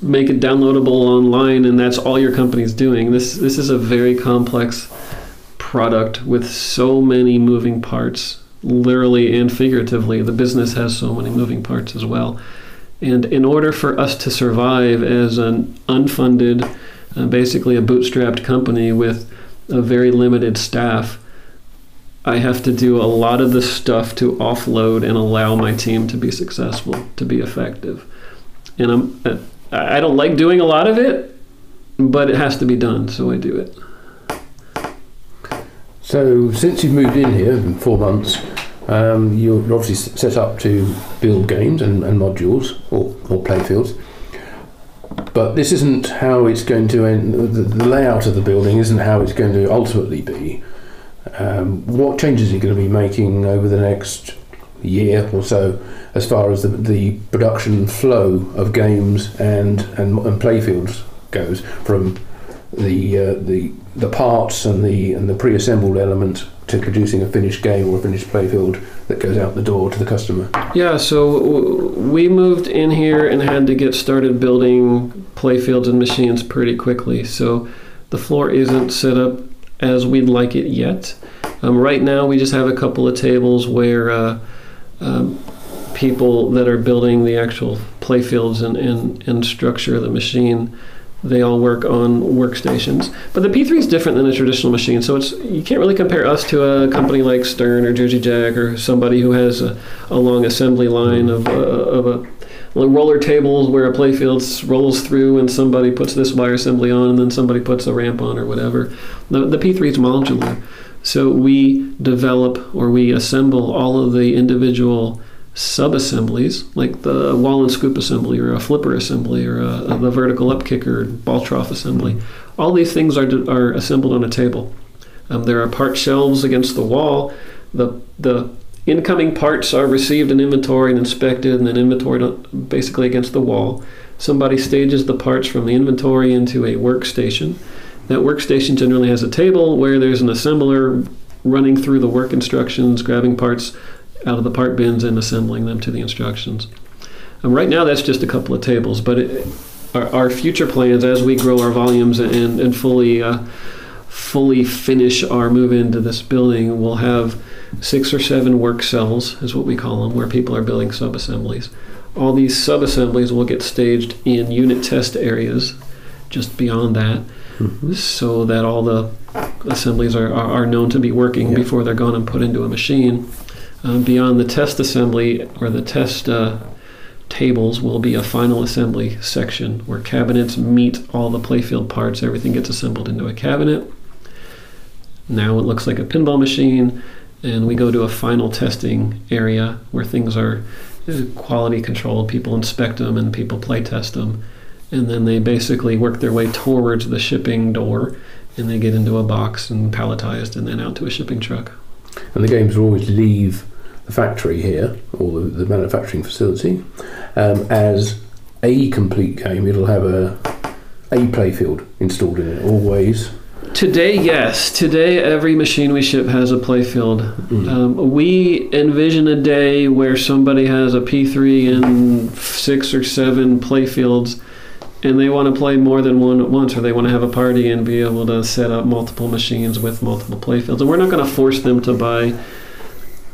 S6: make it downloadable online and that's all your company's doing. This is a very complex product with so many moving parts, literally and figuratively. The business has so many moving parts as well. And in order for us to survive as an unfunded, basically a bootstrapped company with a very limited staff, I have to do a lot of the stuff to offload and allow my team to be successful, to be effective. And I don't like doing a lot of it, but it has to be done, so I do it.
S5: So since you've moved in here in 4 months, you're obviously set up to build games and modules or playfields. But this isn't how it's going to end. The layout of the building isn't how it's going to ultimately be. What changes are you going to be making over the next year or so as far as the production flow of games and playfields goes, from the parts and the pre-assembled element to producing a finished game or a finished playfield that goes out the door to the customer?
S6: Yeah, so we moved in here and had to get started building playfields and machines pretty quickly. So the floor isn't set up as we'd like it yet. Right now we just have a couple of tables where people that are building the actual playfields and structure of the machine, they all work on workstations. But the P3 is different than a traditional machine, so you can't really compare us to a company like Stern or Jersey Jack or somebody who has a long assembly line of roller tables where a playfield rolls through and somebody puts this wire assembly on and then somebody puts a ramp on or whatever. The P3 is modular. So we develop or we assemble all of the individual sub-assemblies, like the wall and scoop assembly or a flipper assembly or the vertical up kicker, ball trough assembly. All these things are assembled on a table. There are part shelves against the wall. The incoming parts are received and inventoried and inspected and then inventoried basically against the wall. Somebody stages the parts from the inventory into a workstation. That workstation generally has a table where there's an assembler running through the work instructions, grabbing parts out of the part bins and assembling them to the instructions. Right now that's just a couple of tables, but our future plans as we grow our volumes and fully finish our move into this building, we'll have 6 or 7 work cells, is what we call them, where people are building sub-assemblies. All these sub-assemblies will get staged in unit test areas just beyond that, so that all the assemblies are known to be working before they're gone and put into a machine. Beyond the test assembly or the test tables will be a final assembly section where cabinets meet all the playfield parts. Everything gets assembled into a cabinet. Now it looks like a pinball machine, and we go to a final testing area where things are quality controlled. People inspect them and people play test them, and then they basically work their way towards the shipping door, and they get into a box and palletized and then out to a shipping truck.
S5: And the games will always leave the factory here, or the manufacturing facility, as a complete game. It'll have a playfield installed in it always.
S6: Today, yes. Today, every machine we ship has a playfield. We envision a day where somebody has a P3 and 6 or 7 playfields, and they want to play more than one at once, or they want to have a party and be able to set up multiple machines with multiple playfields. And we're not going to force them to buy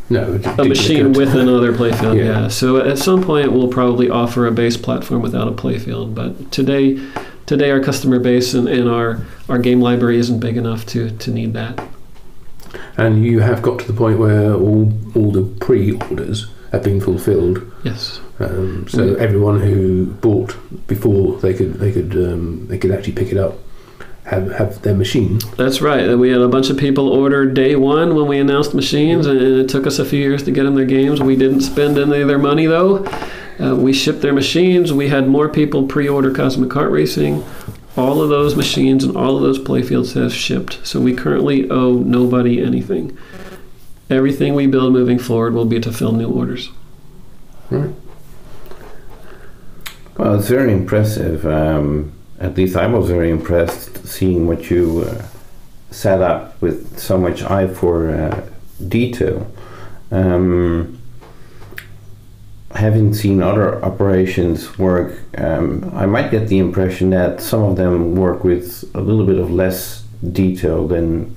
S6: a machine with another playfield. Yeah. So at some point, we'll probably offer a base platform without a playfield. But today our customer base and our game library isn't big enough to need that.
S5: And you have got to the point where all the pre-orders have been fulfilled.
S6: Yes.
S5: So everyone who bought before they could actually pick it up have their machine.
S6: That's right. We had a bunch of people order day one when we announced machines, and it took us a few years to get them their games. We didn't spend any of their money though. We shipped their machines. We had more people pre-order Cosmic Kart Racing. All of those machines and all of those playfields have shipped. So we currently owe nobody anything. Everything we build moving forward will be to fill new orders.
S5: Right.
S2: Well, it's very impressive. At least I was very impressed seeing what you set up with so much eye for detail. Having seen other operations work, I might get the impression that some of them work with a little bit of less detail than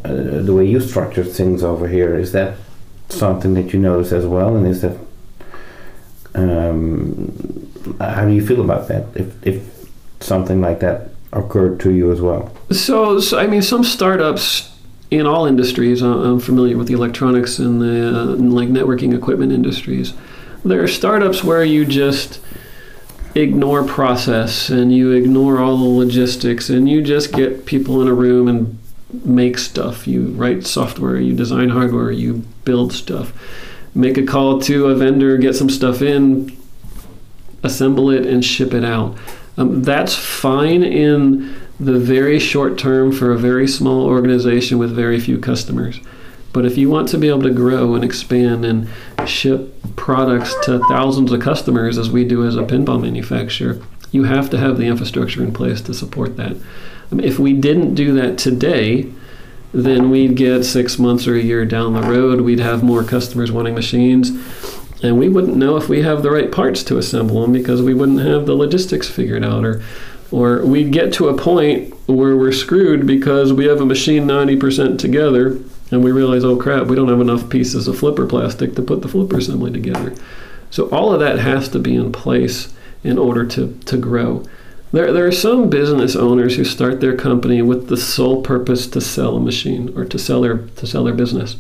S2: the way you structure things over here. Is that something that you notice as well? And is that how do you feel about that? If something like that occurred to you as well?
S6: So I mean, some startups in all industries, I'm familiar with the electronics and the like networking equipment industries. There are startups where you just ignore process and you ignore all the logistics and you just get people in a room and make stuff. You write software, you design hardware, you build stuff. Make a call to a vendor, get some stuff in, assemble it, and ship it out. That's fine in the very short term for a very small organization with very few customers. But if you want to be able to grow and expand and ship products to thousands of customers, as we do as a pinball manufacturer, you have to have the infrastructure in place to support that. If we didn't do that today, then we'd get 6 months or a year down the road, we'd have more customers wanting machines, and we wouldn't know if we have the right parts to assemble them because we wouldn't have the logistics figured out, or we'd get to a point where we're screwed because we have a machine 90% together and we realize, oh crap, we don't have enough pieces of flipper plastic to put the flipper assembly together. So all of that has to be in place in order to grow. There are some business owners who start their company with the sole purpose to sell a machine or to sell their business.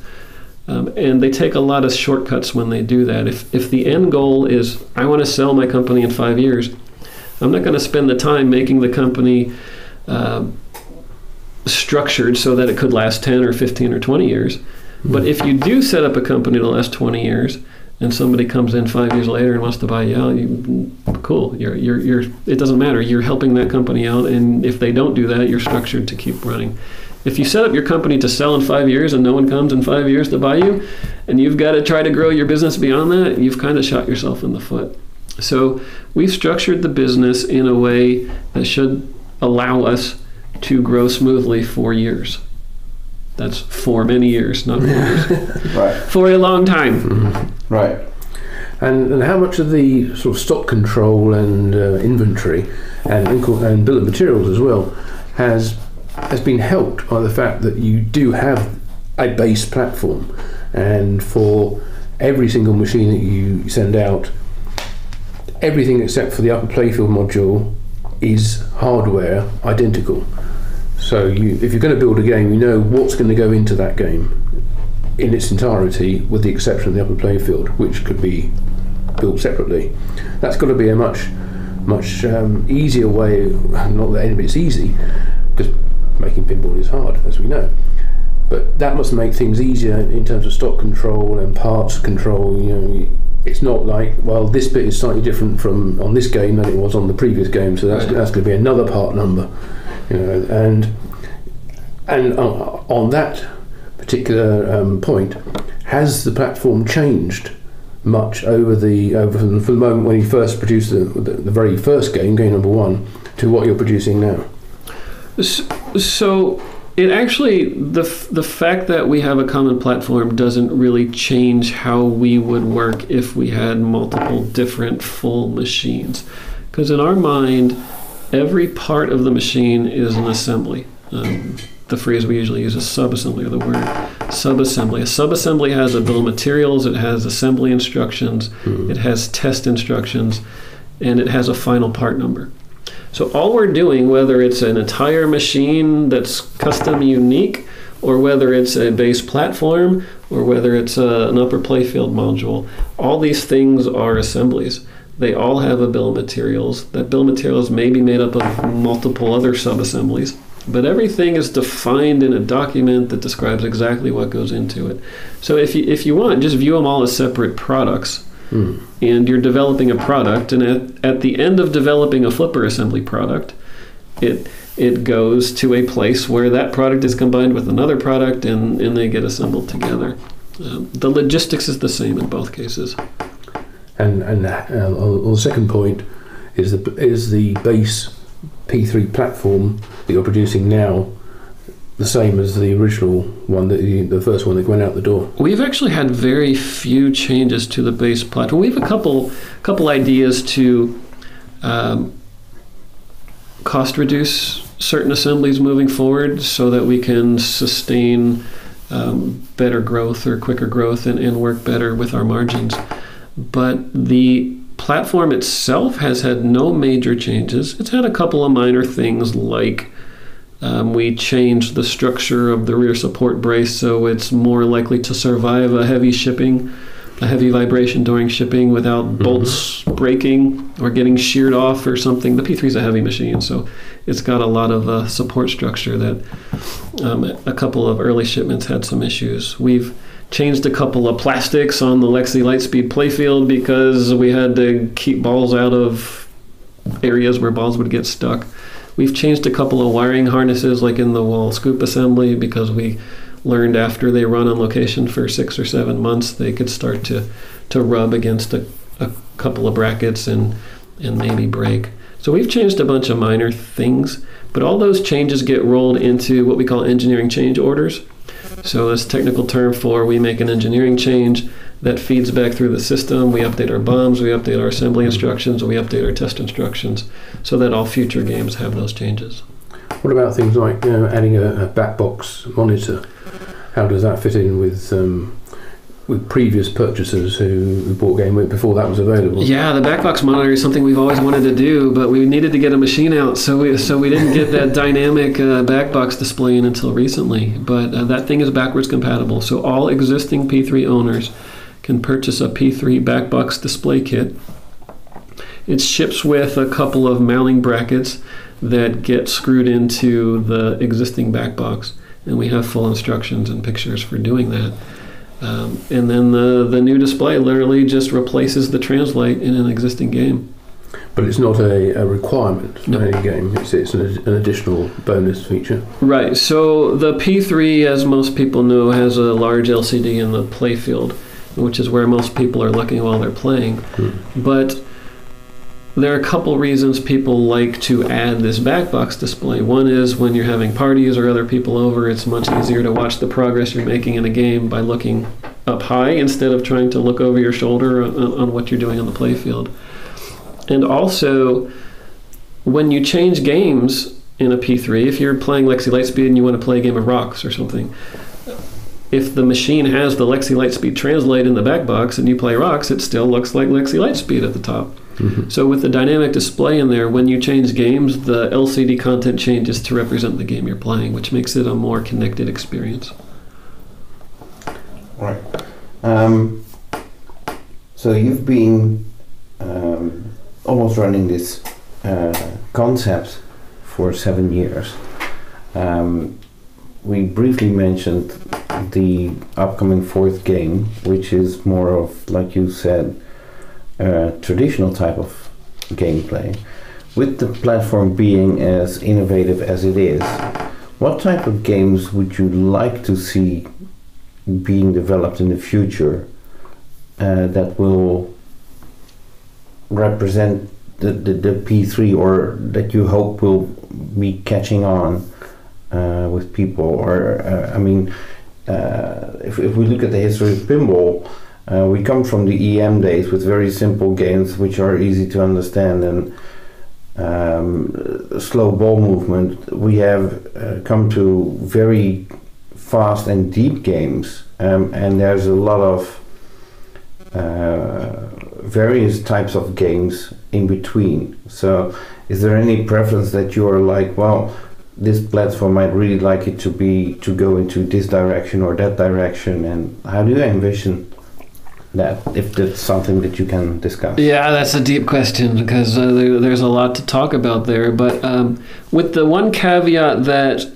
S6: And they take a lot of shortcuts when they do that. If the end goal is, I want to sell my company in 5 years, I'm not going to spend the time making the company structured so that it could last 10 or 15 or 20 years. But if you do set up a company to last 20 years and somebody comes in 5 years later and wants to buy you out, cool. You're it doesn't matter. You're helping that company out, and if they don't do that, you're structured to keep running. If you set up your company to sell in 5 years and no one comes in 5 years to buy you, and you've got to try to grow your business beyond that, you've kind of shot yourself in the foot. So we've structured the business in a way that should allow us to grow smoothly for years. That's for many years, not 4 years.
S2: Right.
S6: For a long time.
S2: Mm-hmm. Right.
S5: And how much of the sort of stock control and inventory and bill of materials as well has been helped by the fact that you do have a base platform, and for every single machine that you send out, everything except for the upper playfield module is hardware identical. So if you're going to build a game, you know what's going to go into that game. in its entirety, with the exception of the upper playfield, which could be built separately. That's got to be a much easier way. Not that any of it's easy, because making pinball is hard, as we know. But that must make things easier in terms of stock control and parts control. You know, it's not like, well, this bit is slightly different from on this game than it was on the previous game, so that's going to be another part number. You know, and on that particular point, has the platform changed much over from the moment when you first produced the very first game number 1, to what you're producing now?
S6: So it actually, the fact that we have a common platform doesn't really change how we would work if we had multiple different full machines, because in our mind, every part of the machine is an assembly. The phrase we usually use is subassembly, or the word subassembly. A subassembly has a bill of materials, it has assembly instructions, it has test instructions, and it has a final part number. So all we're doing, whether it's an entire machine that's custom unique, or whether it's a base platform, or whether it's an upper playfield module, all these things are assemblies. They all have a bill of materials. That bill of materials may be made up of multiple other sub-assemblies, but everything is defined in a document that describes exactly what goes into it. So if you want, just view them all as separate products. And you're developing a product, and at the end of developing a flipper assembly product, it goes to a place where that product is combined with another product, and they get assembled together. The logistics is the same in both cases.
S5: And the second point is the base P3 platform that you're producing now the same as the original one, the first one that went out the door?
S6: We've actually had very few changes to the base platform. We have a couple ideas to cost reduce certain assemblies moving forward, so that we can sustain better growth or quicker growth and work better with our margins. But the platform itself has had no major changes. It's had a couple of minor things, like we changed the structure of the rear support brace so it's more likely to survive a heavy vibration during shipping without bolts breaking or getting sheared off or something. The P3 is a heavy machine, so it's got a lot of support structure that a couple of early shipments had some issues. We've changed a couple of plastics on the Lexi Lightspeed playfield because we had to keep balls out of areas where balls would get stuck. We've changed a couple of wiring harnesses, like in the wall scoop assembly, because we learned after they run on location for 6 or 7 months, they could start to rub against a couple of brackets and maybe break. So we've changed a bunch of minor things, but all those changes get rolled into what we call engineering change orders. So that's a technical term for, we make an engineering change that feeds back through the system. We update our bombs, we update our assembly instructions, we update our test instructions, so that all future games have those changes.
S5: What about things like adding a back box monitor? How does that fit in with previous purchasers who bought game before that was available? Yeah,
S6: the back box monitor is something we've always wanted to do, but we needed to get a machine out, so we didn't get that dynamic back box display in until recently. But that thing is backwards compatible, so all existing P3 owners can purchase a P3 back box display kit. It ships with a couple of mounting brackets that get screwed into the existing back box, and we have full instructions and pictures for doing that. And then the new display literally just replaces the translate in an existing game.
S5: But it's not a requirement for any game. It's an additional bonus feature.
S6: Right. So the P3, as most people know, has a large LCD in the playfield, which is where most people are looking while they're playing. But there are a couple reasons people like to add this back box display. One is when you're having parties or other people over, it's much easier to watch the progress you're making in a game by looking up high instead of trying to look over your shoulder on what you're doing on the playfield. And also, when you change games in a P3, if you're playing Lexi Lightspeed and you want to play a game of rocks or something, if the machine has the Lexi Lightspeed translate in the back box and you play rocks, it still looks like Lexi Lightspeed at the top. So with the dynamic display in there, when you change games, the LCD content changes to represent the game you're playing, which makes it a more connected experience.
S2: Right. So you've been almost running this concept for 7 years. We briefly mentioned the upcoming 4th game, which is more of, like you said, a traditional type of gameplay. With the platform being as innovative as it is, what type of games would you like to see being developed in the future that will represent the P3, or that you hope will be catching on with people? Or if we look at the history of pinball, we come from the EM days with very simple games which are easy to understand and slow ball movement. We have come to very fast and deep games, and there's a lot of various types of games in between. So is there any preference that you are like, well, this platform I'd really like it to go into this direction or that direction? And how do you envision that, if that's something that you can discuss?
S6: Yeah, that's a deep question, because there's a lot to talk about there. But with the one caveat that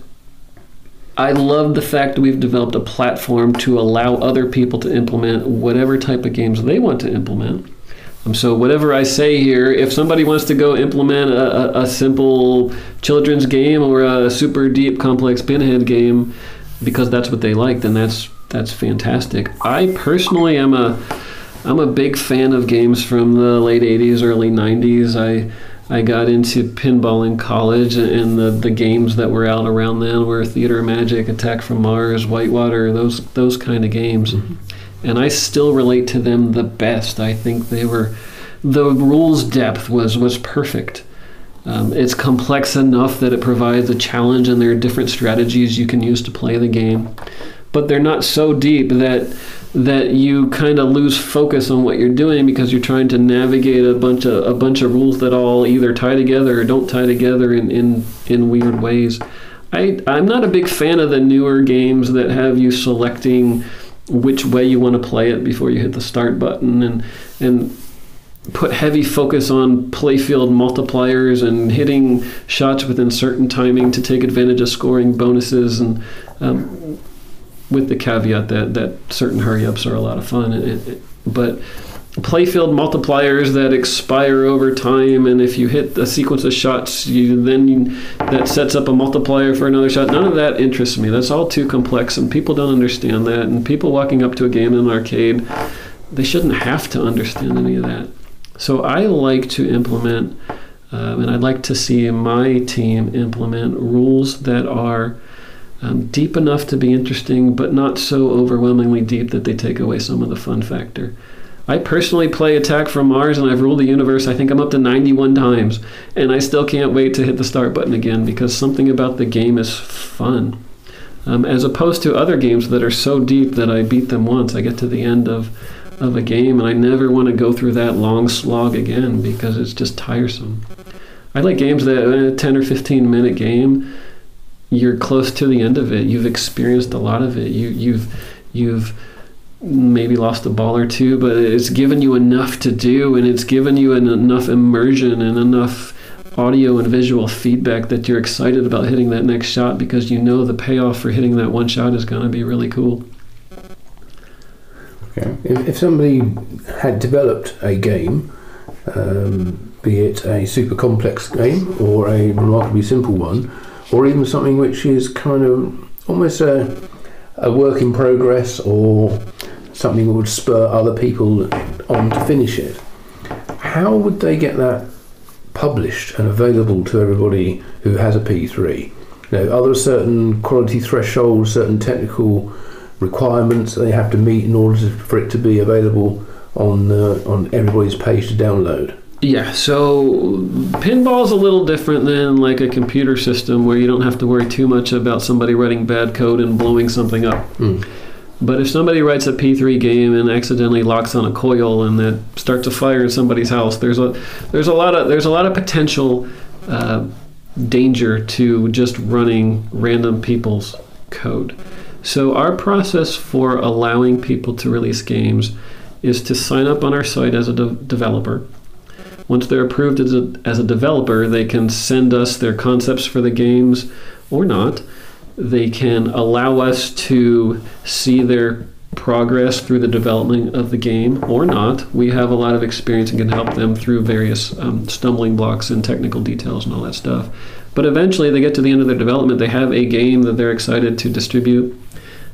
S6: I love the fact that we've developed a platform to allow other people to implement whatever type of games they want to implement. So whatever I say here, if somebody wants to go implement a simple children's game or a super deep complex pinhead game because that's what they like, then that's fantastic. I personally am a big fan of games from the late 80s, early 90s. I got into pinball in college, and the games that were out around then were Theater of Magic, Attack from Mars, Whitewater, those kind of games. Mm-hmm. And I still relate to them the best. I think the rules depth was perfect. It's complex enough that it provides a challenge, and there are different strategies you can use to play the game. But they're not so deep that you kind of lose focus on what you're doing, because you're trying to navigate a bunch of rules that all either tie together or don't tie together in weird ways. I'm not a big fan of the newer games that have you selecting which way you want to play it before you hit the start button, and put heavy focus on playfield multipliers and hitting shots within certain timing to take advantage of scoring bonuses, and with the caveat that certain hurry-ups are a lot of fun. But playfield multipliers that expire over time, and if you hit a sequence of shots, that sets up a multiplier for another shot. None of that interests me. That's all too complex, and people don't understand that. And people walking up to a game in an arcade, they shouldn't have to understand any of that. So I like to implement, and I'd like to see my team implement rules that are deep enough to be interesting, but not so overwhelmingly deep that they take away some of the fun factor. I personally play Attack from Mars, and I've ruled the universe, I think I'm up to 91 times, and I still can't wait to hit the start button again, because something about the game is fun. As opposed to other games that are so deep that I beat them once. I get to the end of a game, and I never want to go through that long slog again, because it's just tiresome. I like games that in a 10 or 15 minute game, you're close to the end of it. You've experienced a lot of it. You've maybe lost a ball or two, but it's given you enough to do, and it's given you enough immersion and enough audio and visual feedback that you're excited about hitting that next shot, because you know the payoff for hitting that one shot is going to be really cool.
S5: Okay. If somebody had developed a game, be it a super complex game or a remarkably simple one, or even something which is kind of almost a work in progress, or something that would spur other people on to finish it, how would they get that published and available to everybody who has a P3? Are there certain quality thresholds, certain technical requirements they have to meet in order for it to be available on everybody's page to download?
S6: Yeah, so pinball's a little different than like a computer system, where you don't have to worry too much about somebody writing bad code and blowing something up. But if somebody writes a P3 game and accidentally locks on a coil and that starts a fire in somebody's house, there's a lot of potential danger to just running random people's code. So our process for allowing people to release games is to sign up on our site as a developer. Once they're approved as a developer, they can send us their concepts for the games or not. They can allow us to see their progress through the development of the game or not. We have a lot of experience and can help them through various stumbling blocks and technical details and all that stuff. But eventually they get to the end of their development, they have a game that they're excited to distribute.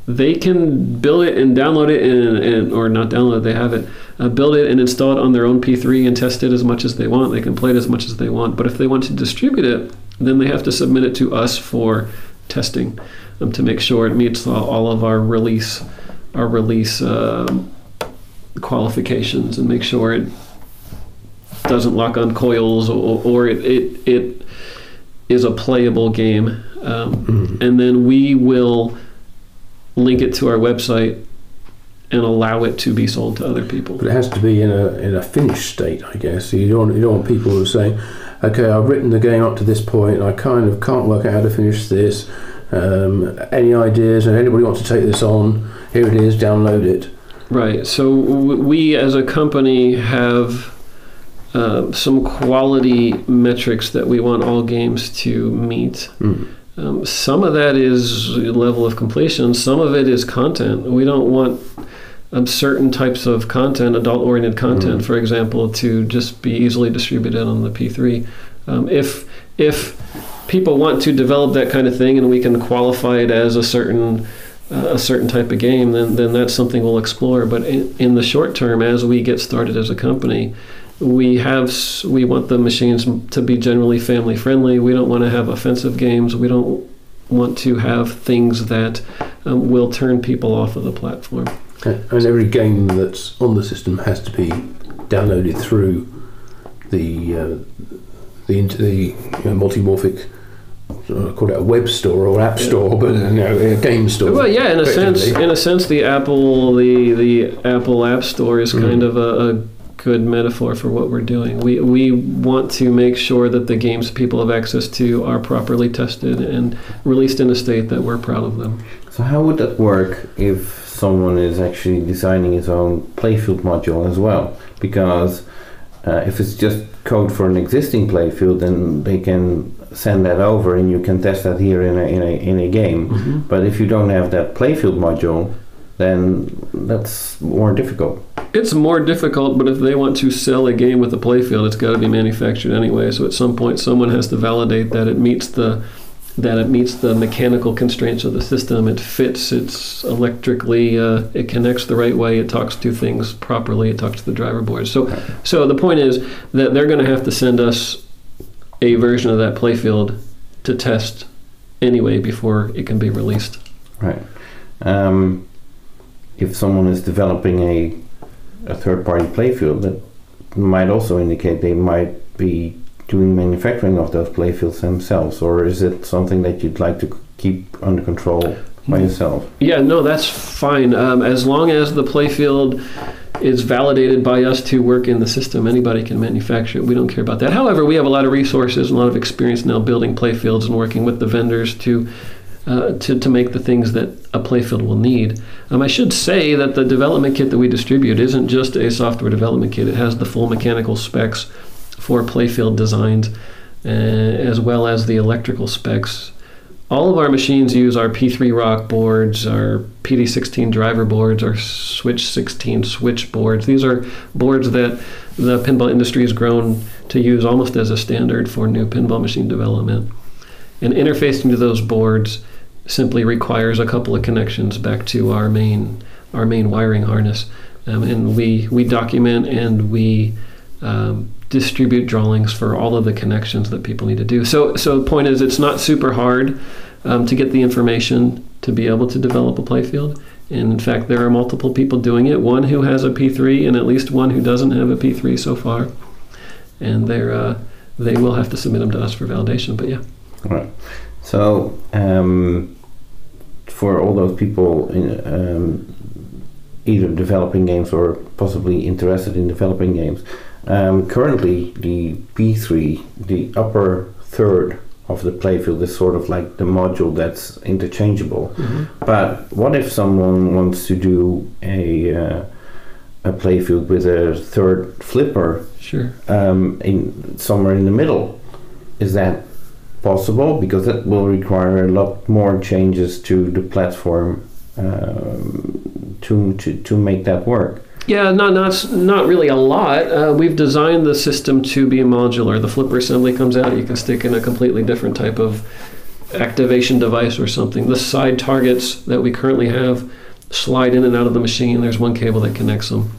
S6: They can build it and download it or not download it, they have it, build it and install it on their own P3 and test it as much as they want. They can play it as much as they want. But if they want to distribute it, then they have to submit it to us for testing to make sure it meets all of our release qualifications and make sure it doesn't lock on coils or it is a playable game. And then we will link it to our website and allow it to be sold to other people.
S5: But it has to be in a finished state, I guess. So you don't want people who are saying, okay, I've written the game up to this point, I kind of can't work out how to finish this. Any ideas? And anybody wants to take this on? Here it is, download it.
S6: Right. So we as a company have some quality metrics that we want all games to meet. Some of that is level of completion. Some of it is content. We don't want certain types of content, adult-oriented content, for example, to just be easily distributed on the P3. If people want to develop that kind of thing and we can qualify it as a certain type of game, then that's something we'll explore. But in the short term, as we get started as a company, we want the machines to be generally family friendly. We don't want to have offensive games. We don't want to have things that will turn people off of the platform.
S5: And every game that's on the system has to be downloaded through the Multimorphic. Call it a web store or app store, but a game store.
S6: Well, yeah, in a sense, the Apple App Store is kind of a good metaphor for what we're doing. We want to make sure that the games people have access to are properly tested and released in a state that we're proud of them.
S2: So how would that work if someone is actually designing his own playfield module as well? Because if it's just code for an existing playfield, then they can send that over and you can test that here in a game. But if you don't have that playfield module, then that's more difficult.
S6: It's more difficult, but if they want to sell a game with a playfield, it's got to be manufactured anyway. So at some point, someone has to validate that it meets the mechanical constraints of the system. It fits. It's electrically. It connects the right way. It talks to things properly. It talks to the driver board. So the point is that they're going to have to send us a version of that playfield to test anyway before it can be released.
S2: Right. If someone is developing a third-party playfield, that might also indicate they might be doing manufacturing of those playfields themselves, or is it something that you'd like to keep under control by yourself?
S6: Yeah, no, that's fine. As long as the playfield is validated by us to work in the system, anybody can manufacture it. We don't care about that. However, we have a lot of resources and a lot of experience now building playfields and working with the vendors to make the things that a playfield will need. I should say that the development kit that we distribute isn't just a software development kit. It has the full mechanical specs for playfield designs, as well as the electrical specs. All of our machines use our P3 rock boards, our PD16 driver boards, our Switch 16 switch boards. These are boards that the pinball industry has grown to use almost as a standard for new pinball machine development. And interfacing to those boards simply requires a couple of connections back to our main wiring harness. And we document and we distribute drawings for all of the connections that people need to do. So the point is, it's not super hard to get the information to be able to develop a playfield. And in fact, there are multiple people doing it, one who has a P3 and at least one who doesn't have a P3 so far. And they will have to submit them to us for validation, but yeah.
S2: All right. So for all those people either developing games or possibly interested in developing games, currently the P3, the upper third of the playfield is sort of like the module that's interchangeable. But what if someone wants to do a playfield with a third flipper?
S6: Sure.
S2: In somewhere in the middle? Is that possible? Because that will require a lot more changes to the platform to make that work.
S6: Yeah, not really a lot. We've designed the system to be modular. The flipper assembly comes out, you can stick in a completely different type of activation device or something. The side targets that we currently have slide in and out of the machine. There's one cable that connects them.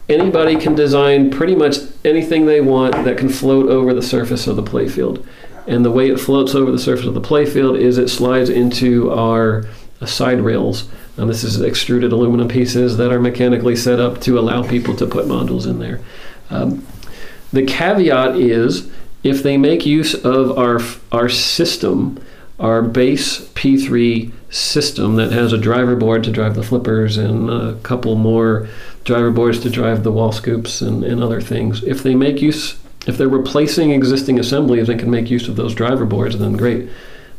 S6: Anybody can design pretty much anything they want that can float over the surface of the playfield. And the way it floats over the surface of the playfield is it slides into our side rails. And this is extruded aluminum pieces that are mechanically set up to allow people to put modules in there. The caveat is if they make use of our system, our base P3 system that has a driver board to drive the flippers and a couple more driver boards to drive the wall scoops and other things. If they're replacing existing assemblies and can make use of those driver boards, then great.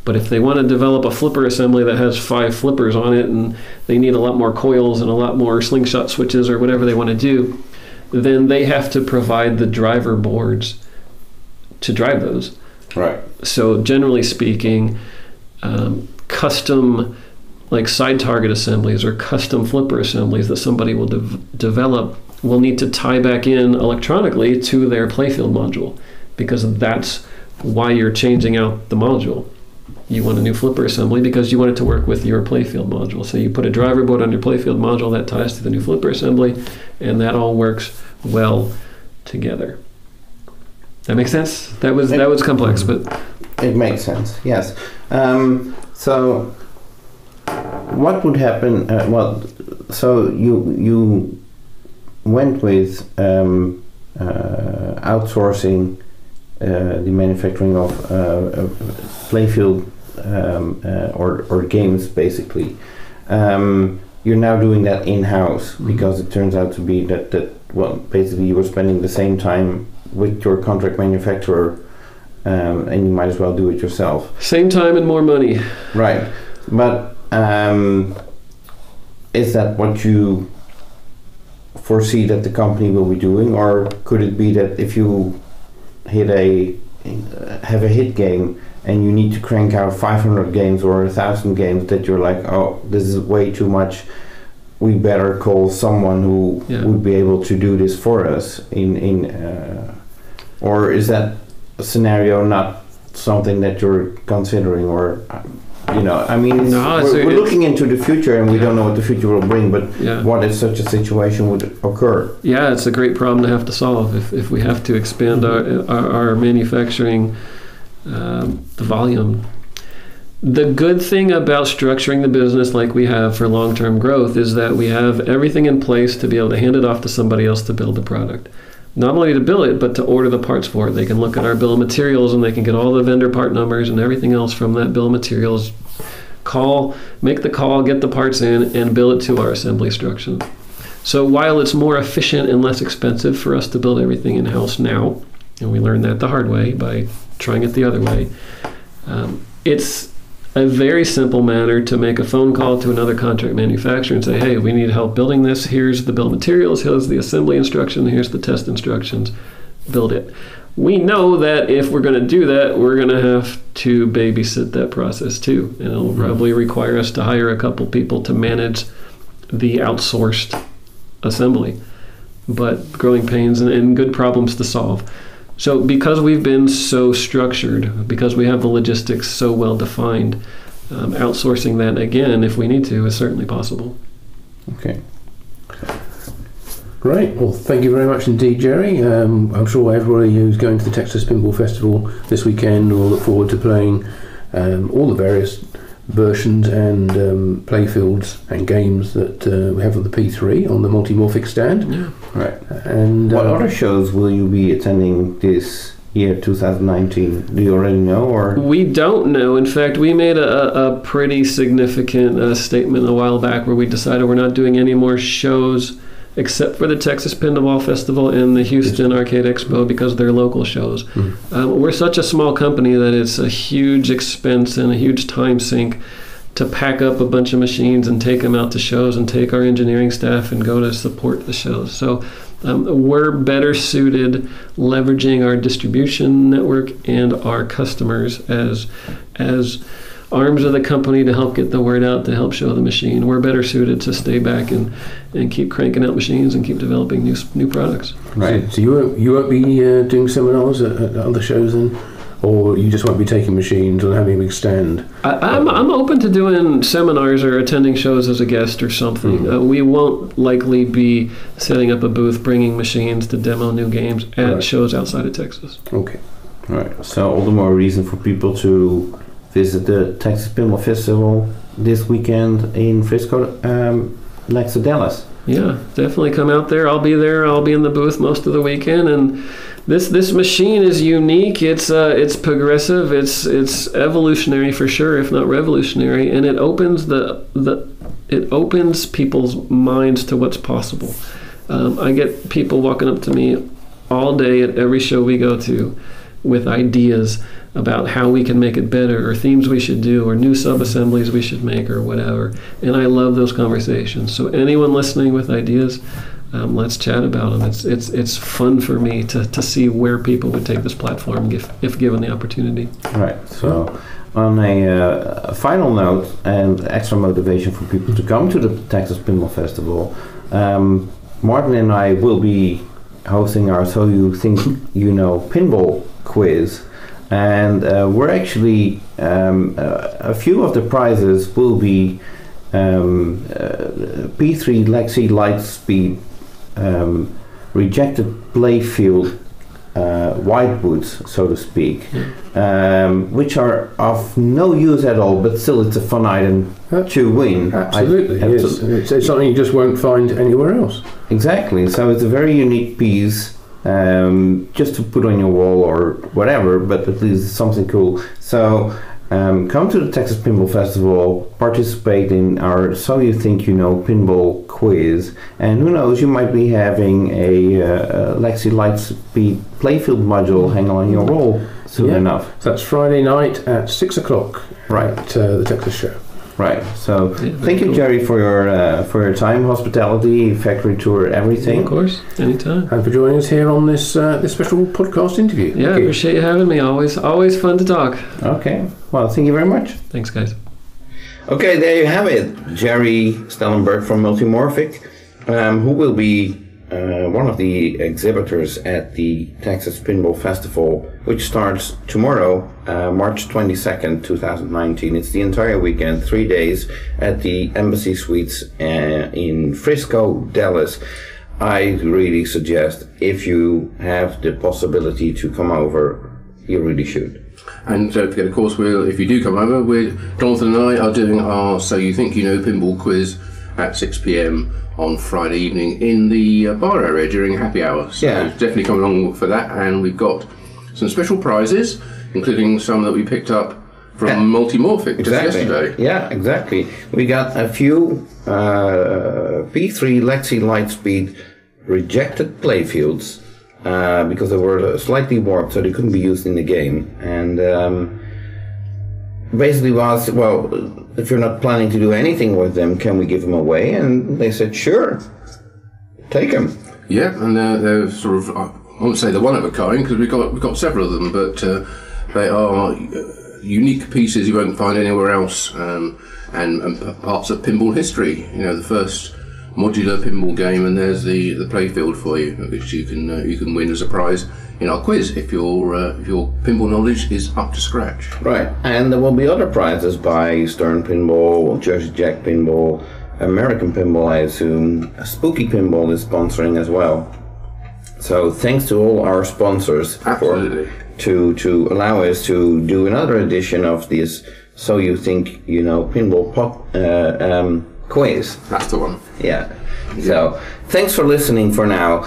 S6: But if they want to develop a flipper assembly that has 5 flippers on it and they need a lot more coils and a lot more slingshot switches or whatever they want to do, then they have to provide the driver boards to drive those.
S2: Right.
S6: So generally speaking, custom like side target assemblies or custom flipper assemblies that somebody will develop will need to tie back in electronically to their playfield module, because that's why you're changing out the module. You want a new flipper assembly because you want it to work with your playfield module. So you put a driver board on your playfield module that ties to the new flipper assembly, and that all works well together. That makes sense? That was complex, but
S2: it makes sense. Yes. So what would happen? So you went with outsourcing the manufacturing of playfield or games, basically. You're now doing that in-house because it turns out to be that basically you were spending the same time with your contract manufacturer, and you might as well do it yourself.
S6: Same time and more money.
S2: Right, but is that what you foresee that the company will be doing, or could it be that if you have a hit game and you need to crank out 500 games or 1,000 games, that you're like, oh, this is way too much, we better call someone who would be able to do this for us or is that a scenario not something that you're considering? Or we're looking into the future and we don't know what the future will bring, but what if such a situation would occur?
S6: Yeah, it's a great problem to have to solve if we have to expand our manufacturing the volume. The good thing about structuring the business like we have for long-term growth is that we have everything in place to be able to hand it off to somebody else to build the product. Not only to build it, but to order the parts for it. They can look at our bill of materials and they can get all the vendor part numbers and everything else from that bill of materials. Make the call, get the parts in, and bill it to our assembly instruction. So while it's more efficient and less expensive for us to build everything in-house now, and we learned that the hard way by trying it the other way, it's a very simple matter to make a phone call to another contract manufacturer and say, hey, we need help building this. Here's the bill of materials. Here's the assembly instruction. Here's the test instructions. Build it. We know that if we're going to do that, we're going to have to babysit that process too. And it'll probably require us to hire a couple people to manage the outsourced assembly. But growing pains and good problems to solve. So because we've been so structured, because we have the logistics so well defined, outsourcing that again, if we need to, is certainly possible.
S2: Okay.
S5: Great. Well, thank you very much indeed, Gerry. I'm sure everybody who's going to the Texas Pinball Festival this weekend will look forward to playing all the various versions and playfields and games that we have with the P3 on the Multimorphic stand.
S6: Yeah.
S2: Right.
S5: And
S2: what other shows will you be attending this year, 2019? Do you already know, or?
S6: We don't know. In fact, we made a pretty significant statement a while back where we decided we're not doing any more shows except for the Texas Pinball Festival and the Houston Arcade Expo because they're local shows. We're such a small company that it's a huge expense and a huge time sink to pack up a bunch of machines and take them out to shows and take our engineering staff and go to support the shows. So we're better suited leveraging our distribution network and our customers as arms of the company to help get the word out, to help show the machine. We're better suited to stay back and keep cranking out machines and keep developing new products.
S5: Right. So you won't be doing seminars at other shows then? Or you just won't be taking machines or having a big stand?
S6: I'm open to doing seminars or attending shows as a guest or something. We won't likely be setting up a booth, bringing machines to demo new games at shows outside of Texas.
S5: Okay.
S2: All right. So all the more reason for people to visit the Texas Pinball Festival this weekend in Frisco, next to Dallas.
S6: Yeah, definitely come out there. I'll be there. I'll be in the booth most of the weekend, and this machine is unique. It's progressive. It's evolutionary for sure, if not revolutionary, and it opens it opens people's minds to what's possible. I get people walking up to me all day at every show we go to with ideas about how we can make it better, or themes we should do, or new sub-assemblies we should make, or whatever. And I love those conversations. So anyone listening with ideas, let's chat about them. It's fun for me to see where people would take this platform if given the opportunity.
S2: Right. So on a final note and extra motivation for people to come to the Texas Pinball Festival, Martin and I will be hosting our So You Think You Know Pinball quiz. And we're actually, a few of the prizes will be P3 Lexi Lightspeed rejected playfield whitewoods, so to speak, which are of no use at all, but still it's a fun item to win.
S5: Absolutely, yes. It's something you just won't find anywhere else.
S2: Exactly, so it's a very unique piece. Just to put on your wall or whatever, but at least it's something cool. So come to the Texas Pinball Festival, participate in our So You Think You Know Pinball quiz, and who knows, you might be having a Lexi Lightspeed playfield module hanging on your wall soon enough.
S5: So that's Friday night at 6 o'clock at the Texas show.
S2: Right. So thank you, Gerry, for your time, hospitality, factory tour, everything.
S6: Of course, anytime.
S5: And for joining us here on this special podcast interview.
S6: Yeah, I appreciate you having me. Always fun to talk.
S2: Okay. Well, thank you very much.
S6: Thanks, guys.
S2: Okay, there you have it. Gerry Stellenberg from Multimorphic, who will be one of the exhibitors at the Texas Pinball Festival, which starts tomorrow, March 22nd, 2019. It's the entire weekend, 3 days at the Embassy Suites in Frisco, Dallas. I really suggest, if you have the possibility to come over, you really should.
S1: And don't forget, of course, if you do come over, Jonathan and I are doing our So You Think You Know Pinball quiz at 6 p.m. on Friday evening in the bar area during happy hour. So definitely come along for that. And we've got some special prizes, including some that we picked up from Multimorphic just yesterday.
S2: Yeah, exactly. We got a few P3 Lexi Lightspeed rejected playfields because they were slightly warped, so they couldn't be used in the game. And basically was, well, if you're not planning to do anything with them, can we give them away? And they said, sure, take them.
S1: Yeah, and they're sort of, I won't say they're one of a kind, because we've got several of them, but they are unique pieces you won't find anywhere else, and parts of pinball history. You know, the first modular pinball game, and there's the playfield for you, which you can win as a prize in our quiz if your pinball knowledge is up to scratch.
S2: Right, and there will be other prizes by Stern Pinball, Jersey Jack Pinball, American Pinball, I assume. Spooky Pinball is sponsoring as well. So thanks to all our sponsors to allow us to do another edition of this So You Think You Know Pinball quiz.
S1: That's the one.
S2: Yeah. So thanks for listening for now.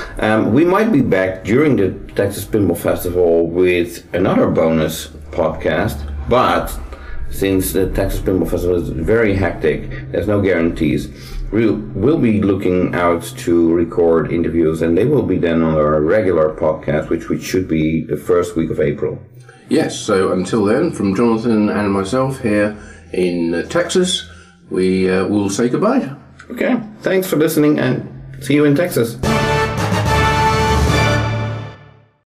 S2: We might be back during the Texas Pinball Festival with another bonus podcast, but since the Texas Pinball Festival is very hectic, there's no guarantees. we'll be looking out to record interviews, and they will be then on our regular podcast, which should be the first week of April.
S1: Yes, so until then, from Jonathan and myself here in Texas, we will say goodbye.
S2: Okay, thanks for listening, and see you in Texas.